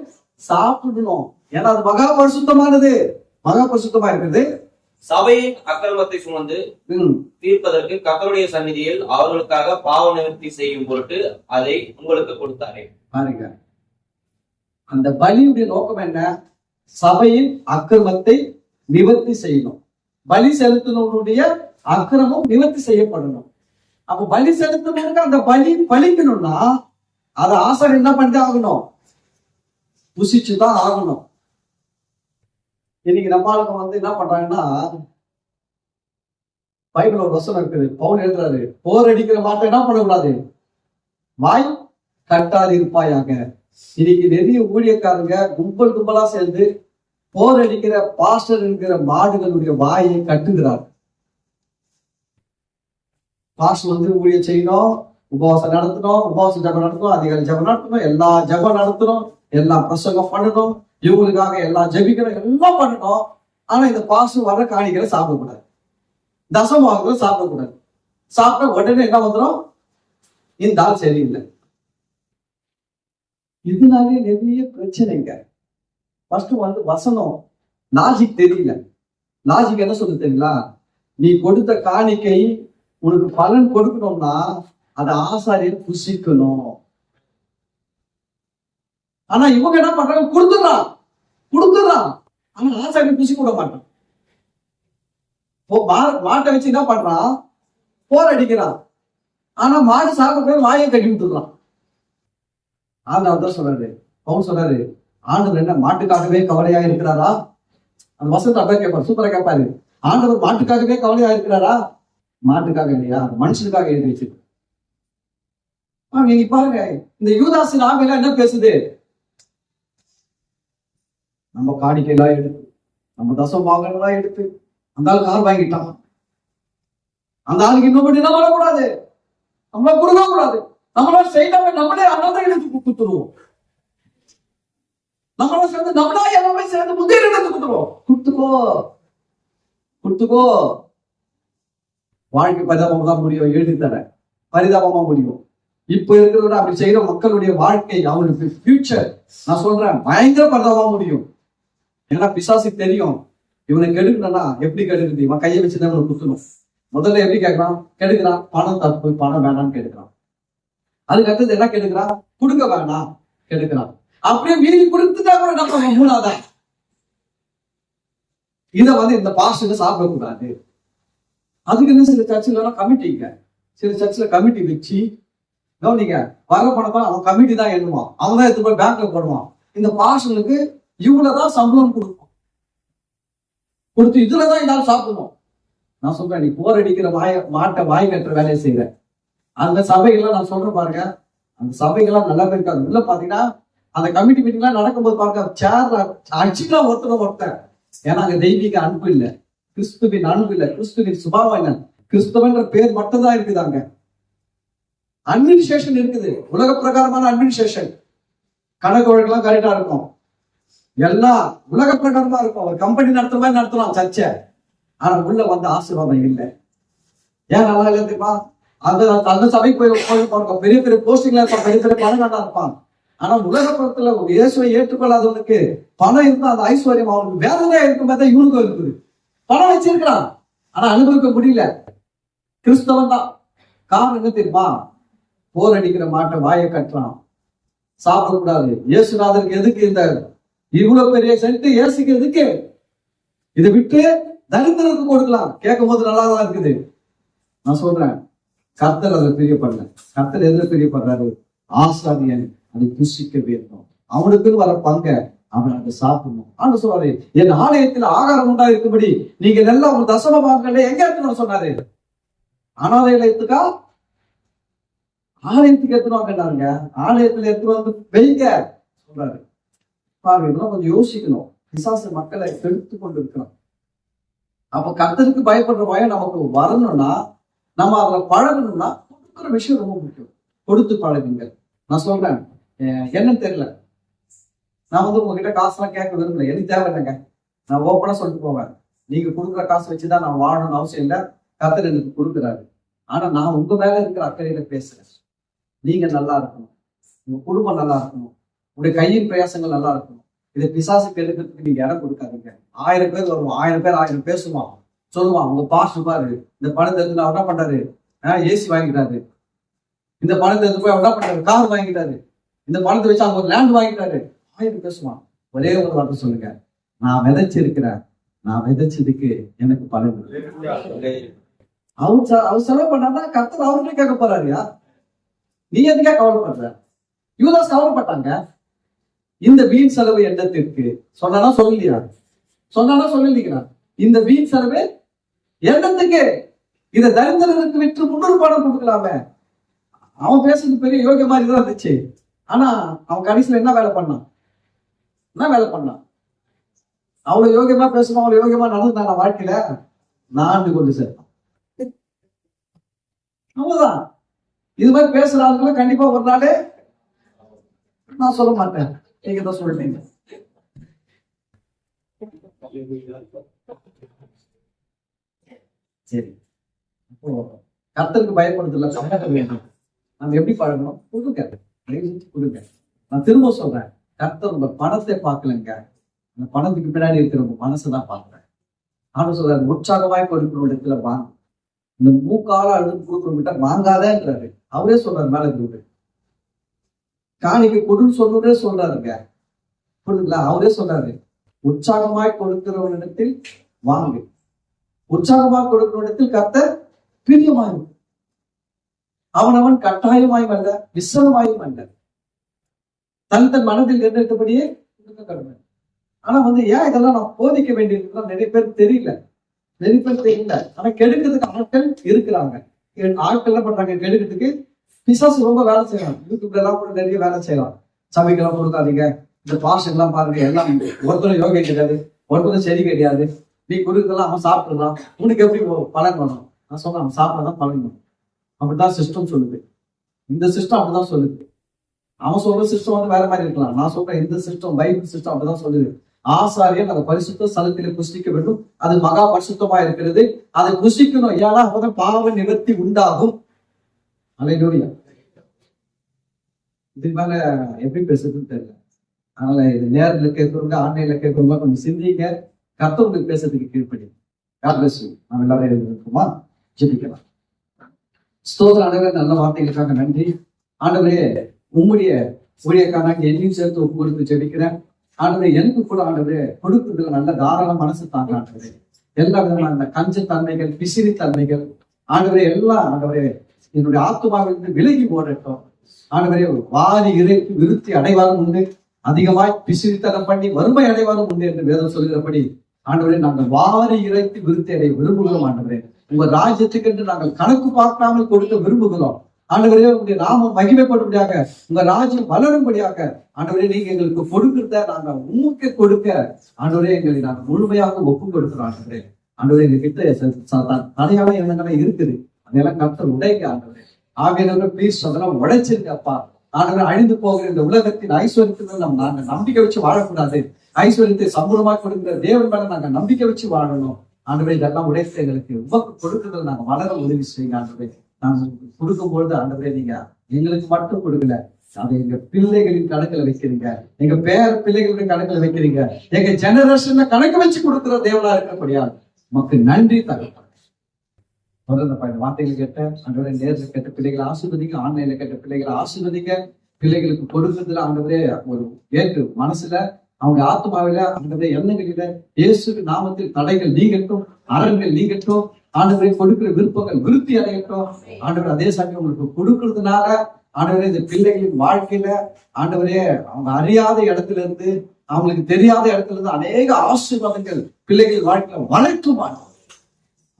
S1: சாப்பிடணும். ஏன்னா அது மகா பரிசுத்தமானது, மகா பரிசுத்தமா இருக்குது.
S2: சபையின் அக்கிரமத்தை சுமந்து தீர்ப்பதற்கு கர்த்தருடைய சந்நிதியில் அவர்களுக்காக பாவ நிவர்த்தி செய்யும் பொருட்டு அதை உங்களுக்கு கொடுத்தாரே.
S1: பாருங்க, அந்த பலியுடைய நோக்கம் என்ன? சபையின் அக்கிரமத்தை நிவர்த்தி செய்யணும். பலி செலுத்தினுடைய அக்கிரமம் நிவர்த்தி செய்யப்படணும். அப்ப பலி செலுத்தினவங்க அந்த பலி பலிக்கணும்னா அதை ஆசாரியர் என்ன பண்ணி ஆகணும்? புசிச்சுதான் ஆகணும். இன்னைக்கு நம்ம ஆளுங்க வந்து என்ன பண்றாங்கன்னா, பைபிள் ஒரு வசனம் இருக்குது, பவுல் எழுதுறாரு, போர் அடிக்கிற மாட்டை என்ன பண்ணக்கூடாது? வாய் கட்டாது இருப்பாயாக. இன்னைக்கு நிறைய ஊழியக்காரங்க கும்பல் கும்பலா சேர்ந்து போர் அடிக்கிற பாஸ்டர் என்கிற மாடுகளுடைய வாயை கட்டுகிறார். பாஸ்டர் வந்து ஊழியம் செய்யணும், உபவாசம் நடத்தணும், உபவாசம் ஜபம் நடத்தணும், அதிகாரி ஜபம் நடத்தணும், எல்லா ஜபம் நடத்தணும், எல்லா பிரசங்கம் பண்ணணும், இவங்களுக்காக எல்லாம் ஜெபிக்கணும், எல்லாம் பண்ணணும். ஆனா இந்த பாஸ்டர் வர காணிகளை சாப்பிடக்கூடாது, தசமாகங்களை சாப்பிடக்கூடாது. சாப்பிட்டா உடனே என்ன வந்துடும்? இந்த ஆள் சரியில்லை. இதனாலே நிறைய பிரச்சனைங்க. ஃபர்ஸ்ட் வந்து வசனம் லாஜிக் தெரியல. லாஜிக் என்ன சொல்ல தெரியல? நீ கொடுத்த காணிக்கை உனக்கு பலன் கொடுக்கணும்னா அதை ஆசாரியர் புசிக்கணும். ஆனா இவங்க என்ன பண்றாங்க? கொடுத்துறான். ஆனா ஆசாரியர் புசிக்க விட மாட்டான். மாட்டை வச்சு என்ன பண்றான்? போர் அடிக்கிறான். ஆனா மாடு சாப்பிட வாயை கட்டி விட்டுறான். ஆண்டவர் சொல்றாரு, பவுல் சொல்றாரு, ஆண்டவர் என்ன மாட்டுக்காகவே கவலையா இருக்கிறாரா? அந்த வசனத்தை அப்படியே கேட்பாரு, சூப்பரா கேட்பாரு. ஆண்டவர் மாட்டுக்காகவே கவலையா இருக்கிறாரா? மாட்டுக்காக இல்லையா, மனுஷனுக்காக எழுதி வச்சு. நீங்க பாருங்க, இந்த யூதாஸின் ஆவியெல்லாம் என்ன பேசுது? நம்ம காணிக்கையெல்லாம் எடுத்து, நம்ம தசம் வாங்கலாம் எடுத்து, அந்த ஆள் கார் வாங்கிட்டான், அந்த ஆளுக்கு இன்னும் என்ன பண்ணக்கூடாது, நம்மள கொடுக்க கூடாது, நம்மளால செய்யாம நம்மளே அனாதைகளுக்கு கொடுத்துருவோம், நம்மள சேர்ந்து நம்மளா எல்லாமே சேர்ந்து முதிரிடத்துக்கு கொடுத்துருவோம். கொடுத்துக்கோ. வாழ்க்கை பரிதாபமா தான் முடியும், எழுதி தர பரிதாபமா முடியும். இப்ப இருக்கிறவங்க அப்படி செய்யற மக்களுடைய வாழ்க்கை, அவங்களுக்கு ஃபியூச்சர் நான் சொல்றேன் பயங்கர பரிதாபமா முடியும். ஏன்னா பிசாசுக்கு தெரியும் இவனை கெடுக்கணும்னா எப்படி கெடுக்குது, இவன் கையை வச்சுதான் இவனை குத்தணும். முதல்ல எப்படி கேட்கறான்? கெடுக்கிறான், பணம் தப்பு, பணம் வேணாம்னு கெடுக்கிறான். அதுக்கு அடுத்தது என்ன கெடுக்கிறான்? கொடுக்க வேணாம் கெடுக்கிறான். அப்படியே மீறி கொடுத்துட்டா கூட நம்ம மூணாதான். இதை வந்து இந்த பாஸ்டர் சாப்பிடக்கூடாது. அதுக்குன்னு சில சர்ச்சில் கமிட்டிங்க, சில சர்ச்சில் கமிட்டி வச்சு கவனிங்க, வர பணத்தை அவன் கமிட்டி தான் எண்ணுவான், அவன் தான் எடுத்து போய் பேங்க்ல போடுவான். இந்த பாஸ்டருக்கு இவ்வளவுதான் சம்பளம் கொடுக்கும். கொடுத்து இதுலதான் எல்லாரும் சாப்பிடணும். நான் சொல்றேன், நீ போர் அடிக்கிற மாட்டை வாய் கட்டுற வேலையை செய்யற அந்த சபைகள்லாம் நான் சொல்றேன் பாருங்க, அந்த சபைகள்லாம் நல்லா இருக்காது. உள்ள பாத்தீங்கன்னா அந்த கமிட்டி மீட்டிங் எல்லாம் நடக்கும்போது பாருங்க, சேர்ல அடிச்சுக்கலாம் ஒருத்தர். ஏன்னா அங்க தெய்வீக அன்பு இல்லை, கிறிஸ்துவின் அன்பு இல்லை, கிறிஸ்துவின் சுபாவம் இல்லை, கிறிஸ்துவன்ற பேர் மட்டும்தான் இருக்குது. அங்க அட்மினிஸ்ட்ரேஷன் இருக்குது, உலக பிரகாரமான அட்மினிஸ்ட்ரேஷன். கணக்கு வழக்கெல்லாம் கரெக்டா இருக்கும், எல்லாம் உலக பிரகாரமா இருக்கும். ஒரு கம்பெனி நடத்துற மாதிரி நடத்தலாம் சர்ச்சை. ஆனா உள்ள வந்து ஆசீர்வாதம் இல்லை. ஏன் நல்லா இல்லை தெரியுமா? அந்த சபைக்கு போய் பெரிய பெரிய போஸ்டிங்ல இருப்பான், பெரிய பெரிய பணம் நல்லா இருப்பான். ஆனா உலகப்புறத்துல இயேசுவை ஏற்றுக்கொள்ளாதவனுக்கு பணம் இருந்தா அந்த ஐஸ்வர்யம் அவனுக்கு வேதனையா இருக்கும் போது இவனுக்கும் இருக்குது. பணம் வச்சிருக்கிறான், ஆனா அனுபவிக்க முடியல. கிறிஸ்தவன் தான். காரணம் என்ன தெரியுமா? போர் அடிக்கிற மாட்டை வாயை கட்டுறான், சாப்பிடக்கூடாது. இயேசுநாதருக்கு எதுக்கு இந்த இவ்வளவு பெரிய சென்ட்? இயேசுக்கு எதுக்கு? இதை விட்டு தரித்திரத்துக்கு கொடுக்கலாம். கேட்கும் போது நல்லாதான் இருக்குது. நான் சொல்றேன், கர்த்தர் அதை பிரியப்படல. கர்த்தர் எதுல பிரியப்படுறாரு? ஆசாரியன் அதை புசிக்க வேண்டும், அவனுக்குன்னு வர பங்க அவன் அதை சாப்பிடணும். ஆண்டு சொல்றாரு, என் ஆலயத்தில் ஆகாரம் உண்டா இருக்கும்படி நீங்க எல்லாம் உங்க தசம பாகங்களை எங்க எடுத்துன்னு சொன்னாரு? அனாலயத்துக்கா? ஆலயத்துக்கு எடுத்துன்னு வாங்க. ஆலயத்துல எடுத்துன்னு வந்து வைங்க சொல்றாரு. பாருங்க, இதெல்லாம் கொஞ்சம் யோசிக்கணும். பிசாசு மக்களை கெடுத்து கொண்டு இருக்கிறோம். அப்ப கர்த்தருக்கு பயப்படுற பயம் நமக்கு வரணும்னா, நம்ம அதுல பழகணும்னா கொடுக்குற விஷயம் ரொம்ப முக்கியம். கொடுத்து பழகுங்க. நான் சொல்றேன், என்னன்னு தெரியல, நான் வந்து உங்ககிட்ட காசுலாம் கேட்க விரும்பல, எனக்கு தேவை இல்லைங்க. நான் ஓப்பனா சொல்லிட்டு போவேன், நீங்க கொடுக்குற காசு வச்சுதான் நான் வாழணும்னு அவசியம் இல்லை. கர்த்தர் எனக்கு கொடுக்குறாரு. ஆனா நான் உங்க மேல இருக்கிற அக்கறையில பேசுறேன். நீங்க நல்லா இருக்கணும், உங்க குடும்பம் நல்லா இருக்கணும், உங்களுடைய கையின் பிரயாசங்கள் நல்லா இருக்கணும். இதை பிசாசுக்கு எடுக்கிறதுக்கு நீங்க இடம் கொடுக்காதீங்க. 1000 பேர் வருவான், 1000 பேர் 1000 பேசுவான், சொல்லுவான் உங்க பாஸ்டர் பாரு, இந்த பணத்தை எடுத்து அவர் என்ன பண்றாரு? ஏசி வாங்கிட்டாரு. இந்த பணத்தை எடுத்து போய் அவர் என்ன பண்றாரு? கார் வாங்கிட்டாரு. இந்த பணத்தை வச்சு அவங்க ஒரு லேண்ட் வாங்கிட்டாரு. 1000 பேசுவான். ஒரே ஒரு வார்த்தை சொல்லுங்க, நான் விதைச்சிருக்கிறேன், நான் விதைச்சதுக்கு எனக்கு பலன். அவர் செலவு பண்ணா கர்த்தர் அவர்கிட்ட கேட்க போறாருயா. நீ எதுக்கே கவலைப்படுற? யூதாஸ் கவலைப்பட்டாங்க. இந்த வீண் செலவு எண்ணத்திற்கு சொன்னா சொல்லலையா? சொன்னா சொல்லலீங்களா? இந்த வீண் செலவு எண்ணத்துக்கு, இதை தரித்திரருக்கு விற்று 300 பணம் கொடுக்கலாமே. அவன் பேசுறது பெரிய யோகிய மாதிரி தான் இருந்துச்சு. ஆனா அவன் கடைசியில என்ன வேலை பண்ணான்? அவ்வளவு யோகியமா பேசணும், அவ்வளவு யோகியமா நடந்துட்டான வாழ்க்கையில நான் கொண்டு சேர்த்தான். அவ்வளவுதான். இது மாதிரி பேசுற ஆளுங்களை கண்டிப்பா ஒரு நாளே நான் சொல்ல மாட்டேன், நீங்க தான் சொல்றீங்க. சரி, அப்போ கர்த்தருக்கு பயப்படுறதுல சம்பந்தம் வேண்டும். நம்ம எப்படி பழகணும்? கொடுங்க. நான் திரும்ப சொல்றேன், கர்த்தர் உங்க பணத்தை பார்க்கலங்க, அந்த பணத்துக்கு பின்னாடி இருக்கிற உங்க மனசுதான் பார்க்கிறேன். ஆனா சொல்றாரு, உற்சாகமாய் கொடுக்கிற இடத்துல வாங்க. இந்த மூக்கால அழுது கொடுக்கிற வாங்காதேன்றாரு. அவரே சொல்றாரு, மேல இருக்கு காணிக்கு கொடுன்னு சொல்றதே சொல்றாருங்க. புரியுதுங்களா? அவரே சொல்றாரு, உற்சாகமாய் கொடுக்கிறவனிடத்தில் வாங்கு, உற்சாகமாய் கொடுக்கிறவனிடத்தில் கர்த்தர் பிரியமாயும். அவன் கட்டாயமாயும் அல்ல, விசனமாயும் அல்ல, தன் மனதில் நிர்ணயித்தபடியே கொடுக்க கடமை. ஆனா ஏன் இதெல்லாம் நான் போதிக்க வேண்டியது நிறைய பேர் தெரியல. ஆனா கெடுக்கிறதுக்கு ஆட்கள் இருக்கிறாங்க. ஆட்கள் என்ன பண்றாங்க? கெடுக்கிறதுக்கு பிசாசு ரொம்ப வேலை செய்யலாம். யூடியூப்ல எல்லாம் கூட நிறைய வேலை செய்யலாம். சபைக்கெல்லாம் கொடுக்காதீங்க, இந்த பாஷன் எல்லாம் பாருங்க, எல்லாம் ஒருத்தரும் யோகை கிடையாது, ஒருத்தரும் சரி கிடையாது, நீ கொடுக்கலாம் அவன் சாப்பிடலாம், உனக்கு எப்படி பலன் வேணும்? நான் சொல்றேன், அவன் சாப்பிடதான் பலன் வேணும். அப்படிதான் சிஸ்டம் சொல்லுது. இந்த சிஸ்டம் அப்படிதான் சொல்லுது. அவன் சொல்ற சிஸ்டம் வேற மாதிரி இருக்கலாம். நான் சொல்றேன், இந்த சிஸ்டம் பைபிள் சிஸ்டம் அப்படிதான் சொல்லுது. ஆசாரியன் அந்த பரிசுத்த ஸ்தலத்திலே புசிக்க வேண்டும், அது மகா பரிசுத்தமா இருக்கிறது, அதை புசிக்கணும். ஏன்னா அப்பதான் பாவ நிவர்த்தி உண்டாகும். அல்லேலூயா. இது மேல எப்படி பேசுறதுன்னு தெரியல. அதனால இது நேரில் கேட்கறவங்க, ஆன்லைன்ல கேட்கறவங்க கொஞ்சம் சிந்திங்க. கர்த்தருக்கு பேசுறதுக்கு கீழ்ப்படி. நாம் எல்லாரும் எழுதிருக்கோமா? ஜெபிக்கலாம். ஸ்தோத்திரம் ஆண்டவரே, நல்ல வார்த்தைகளுக்காக நன்றி ஆண்டவரே. உம்முடைய ஊழியக்கான என்னையும் சேர்த்து ஒப்பு கொடுத்து ஜெபிக்கிறேன் ஆண்டவரே. எனக்கு கூட ஆண்டவரே கொடுக்குறதுல நல்ல தாராள மனசு தாங்க ஆண்டவரே. எல்லா விதமான கஞ்சத்தன்மைகள், பிசிறி தன்மைகள் ஆண்டவரே எல்லாம் ஆண்டவரே என்னுடைய ஆத்மாவிலிருந்து விலகி போடட்டும் ஆண்டவரே. வாரி இறைக்கு விருத்தி அடைவாரும் உண்டு அதிகமாய் பிசிறித்தனம் பண்ணி வறுமை அடைவாரும் உண்டு என்று வேதம் சொல்கிறபடி ஆண்டவரே நாங்கள் வாரி இறைத்து விருத்தி அடைய விரும்புகிறோம். ஆண்டவரே உங்க ராஜ்யத்துக்கு என்று நாங்கள் கணக்கு பார்க்காமல் கொடுக்க விரும்புகிறோம். ஆண்டவரே உங்களுடைய நாமம் மகிமைப்படும்படியாக, உங்க ராஜ்யம் வளரும்படியாக ஆண்டவரே நீங்க எங்களுக்கு கொடுக்கிறத நாங்கள் உமக்கு கொடுக்க ஆண்டவரே எங்களை நாங்கள் முழுமையாக ஒப்பு கொடுக்கிறோம். ஆண்டவரே ஆண்டவரே எங்க கிட்ட தடையான எண்ணங்கள்லாம் இருக்குது, அதெல்லாம் கர்த்தர் உடைங்க. ஆண்டவரே ஆவியானவரே ப்ளீஸ் அதெல்லாம் உடைச்சிருக்க அப்பா. ஆண்டவரே அழிந்து போகிற இந்த உலகத்தின் ஐஸ்வர்யத்தில் நாங்க நம்பிக்கை வச்சு வாழக்கூடாது. ஐஸ்வர்யத்தை சம்பூர்ணமாக கொடுக்கிற தேவன் மேல நாங்க நம்பிக்கை வச்சு வாழணும். ஆண்டவரே இதெல்லாம் உடைத்து எங்களுக்கு உமக்கு கொடுக்கிறத நாங்க வளர உதவி செய்யுங்க. ஆண்டவரே நாங்க கொடுக்கும் பொழுது ஆண்டவரே நீங்க எங்களுக்கு மட்டும் கொடுக்கல, அதை எங்க பிள்ளைகளின் கணக்குல வைக்கிறீங்க, எங்க பேர பிள்ளைகளுடைய கணக்குல வைக்கிறீங்க, எங்க ஜெனரேஷன்ல கணக்கு வச்சு கொடுக்கிற தேவனா இருக்கிறபடியா உமக்கு நன்றி தகப்பனே. தொடர்ந்து இந்த வார்த்தைகள் கேட்ட ஆண்டவரே நேர்ல கேட்ட பிள்ளைகளை ஆசீர்வதிங்க, ஆன்லைன்ல கேட்ட பிள்ளைகளை ஆசீர்வதிங்க. பிள்ளைகளுக்கு கொடுக்கிறதுல ஆண்டவரே ஒரு ஏற்று மனசுல அவங்க ஆத்மாவில ஆண்டவரே எண்ணங்களில இயேசு நாமத்தில் தடைகள் நீங்கட்டும், அரண்கள் நீங்கட்டும். ஆண்டவரை கொடுக்கிற விருப்பங்கள் விருத்தி அடையட்டும். ஆண்டவர் அதே சமயம் உங்களுக்கு கொடுக்கறதுனால ஆண்டவரே இந்த பிள்ளைகளின் வாழ்க்கையில ஆண்டவரே அவங்க அறியாத இடத்துல இருந்து, அவங்களுக்கு தெரியாத இடத்துல இருந்து அநேக ஆசீர்வாதங்கள் பிள்ளைகளின் வாழ்க்கையில வளர்க்குமா.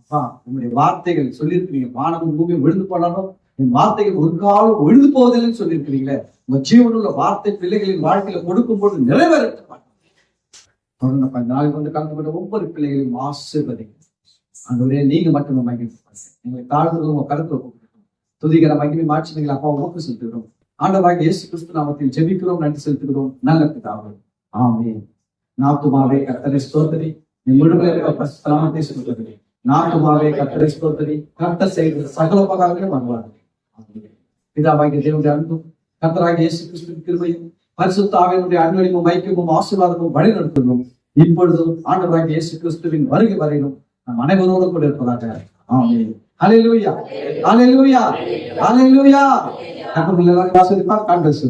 S1: அப்பா உங்களுடைய வார்த்தைகள் சொல்லியிருக்கிறீங்க, வானமும் பூமியும் விழுந்து போனாலும் என் வார்த்தைகள் ஒரு காலம் விழுந்து போவதில்லைன்னு சொல்லியிருக்கிறீங்களே. உங்க ஜீவனுள்ள வார்த்தை பிள்ளைகளின் வாழ்க்கையில கொடுக்கும் போது நிறைவேறட்டும். தொடர்ந்து நாளைக்கு வந்து கலந்து கொண்ட ஒவ்வொரு பிள்ளைகளையும் ஆசீர்வதிங்க. ஆண்டவரே நீங்க மட்டும் எங்களை தாழ்ந்து உங்க கருத்துல கொடுக்கணும். துதிக்கிற மகிமை மாட்சிமைகளை அப்பா உமக்கு செலுத்துகிறோம். ஆண்டவராகிய இயேசு கிறிஸ்து நாமத்தில் ஜெபிக்கிறோம், நன்றி செலுத்துகிறோம். நல்ல பிதாவே, ஆமென். நாத்துமாவே கர்த்தரை ஸ்தோத்திரி, நீ முழுமையாக பரிசுத்த நாமத்தை ஸ்தோத்திரி. நாத்துமாவே கர்த்தரை ஸ்தோத்திரி, கர்த்தர் செய்கிற சகல உபகாரங்களையும் மறவாதே. பிதாவாகிய தேவனுடைய அன்பும் கர்த்தராகிய இயேசு கிறிஸ்துவின் கிருபையும் பரிசுத்த ஆவியானவருடைய அன்பும் ஐக்கியமும் ஆசீர்வாதமும் வழி நடத்துகிறோம். இப்பொழுதும் ஆண்டவராகிய இயேசு கிறிஸ்துவின் வருகை வரையிலும் நம் அனைவரோடு கூட இருப்பதாக. ஆமென். ஹல்லேலூயா, ஹல்லேலூயா, ஹல்லேலூயா. கர்த்தர் உங்களை ஆசீர்வதிப்பார். God bless you.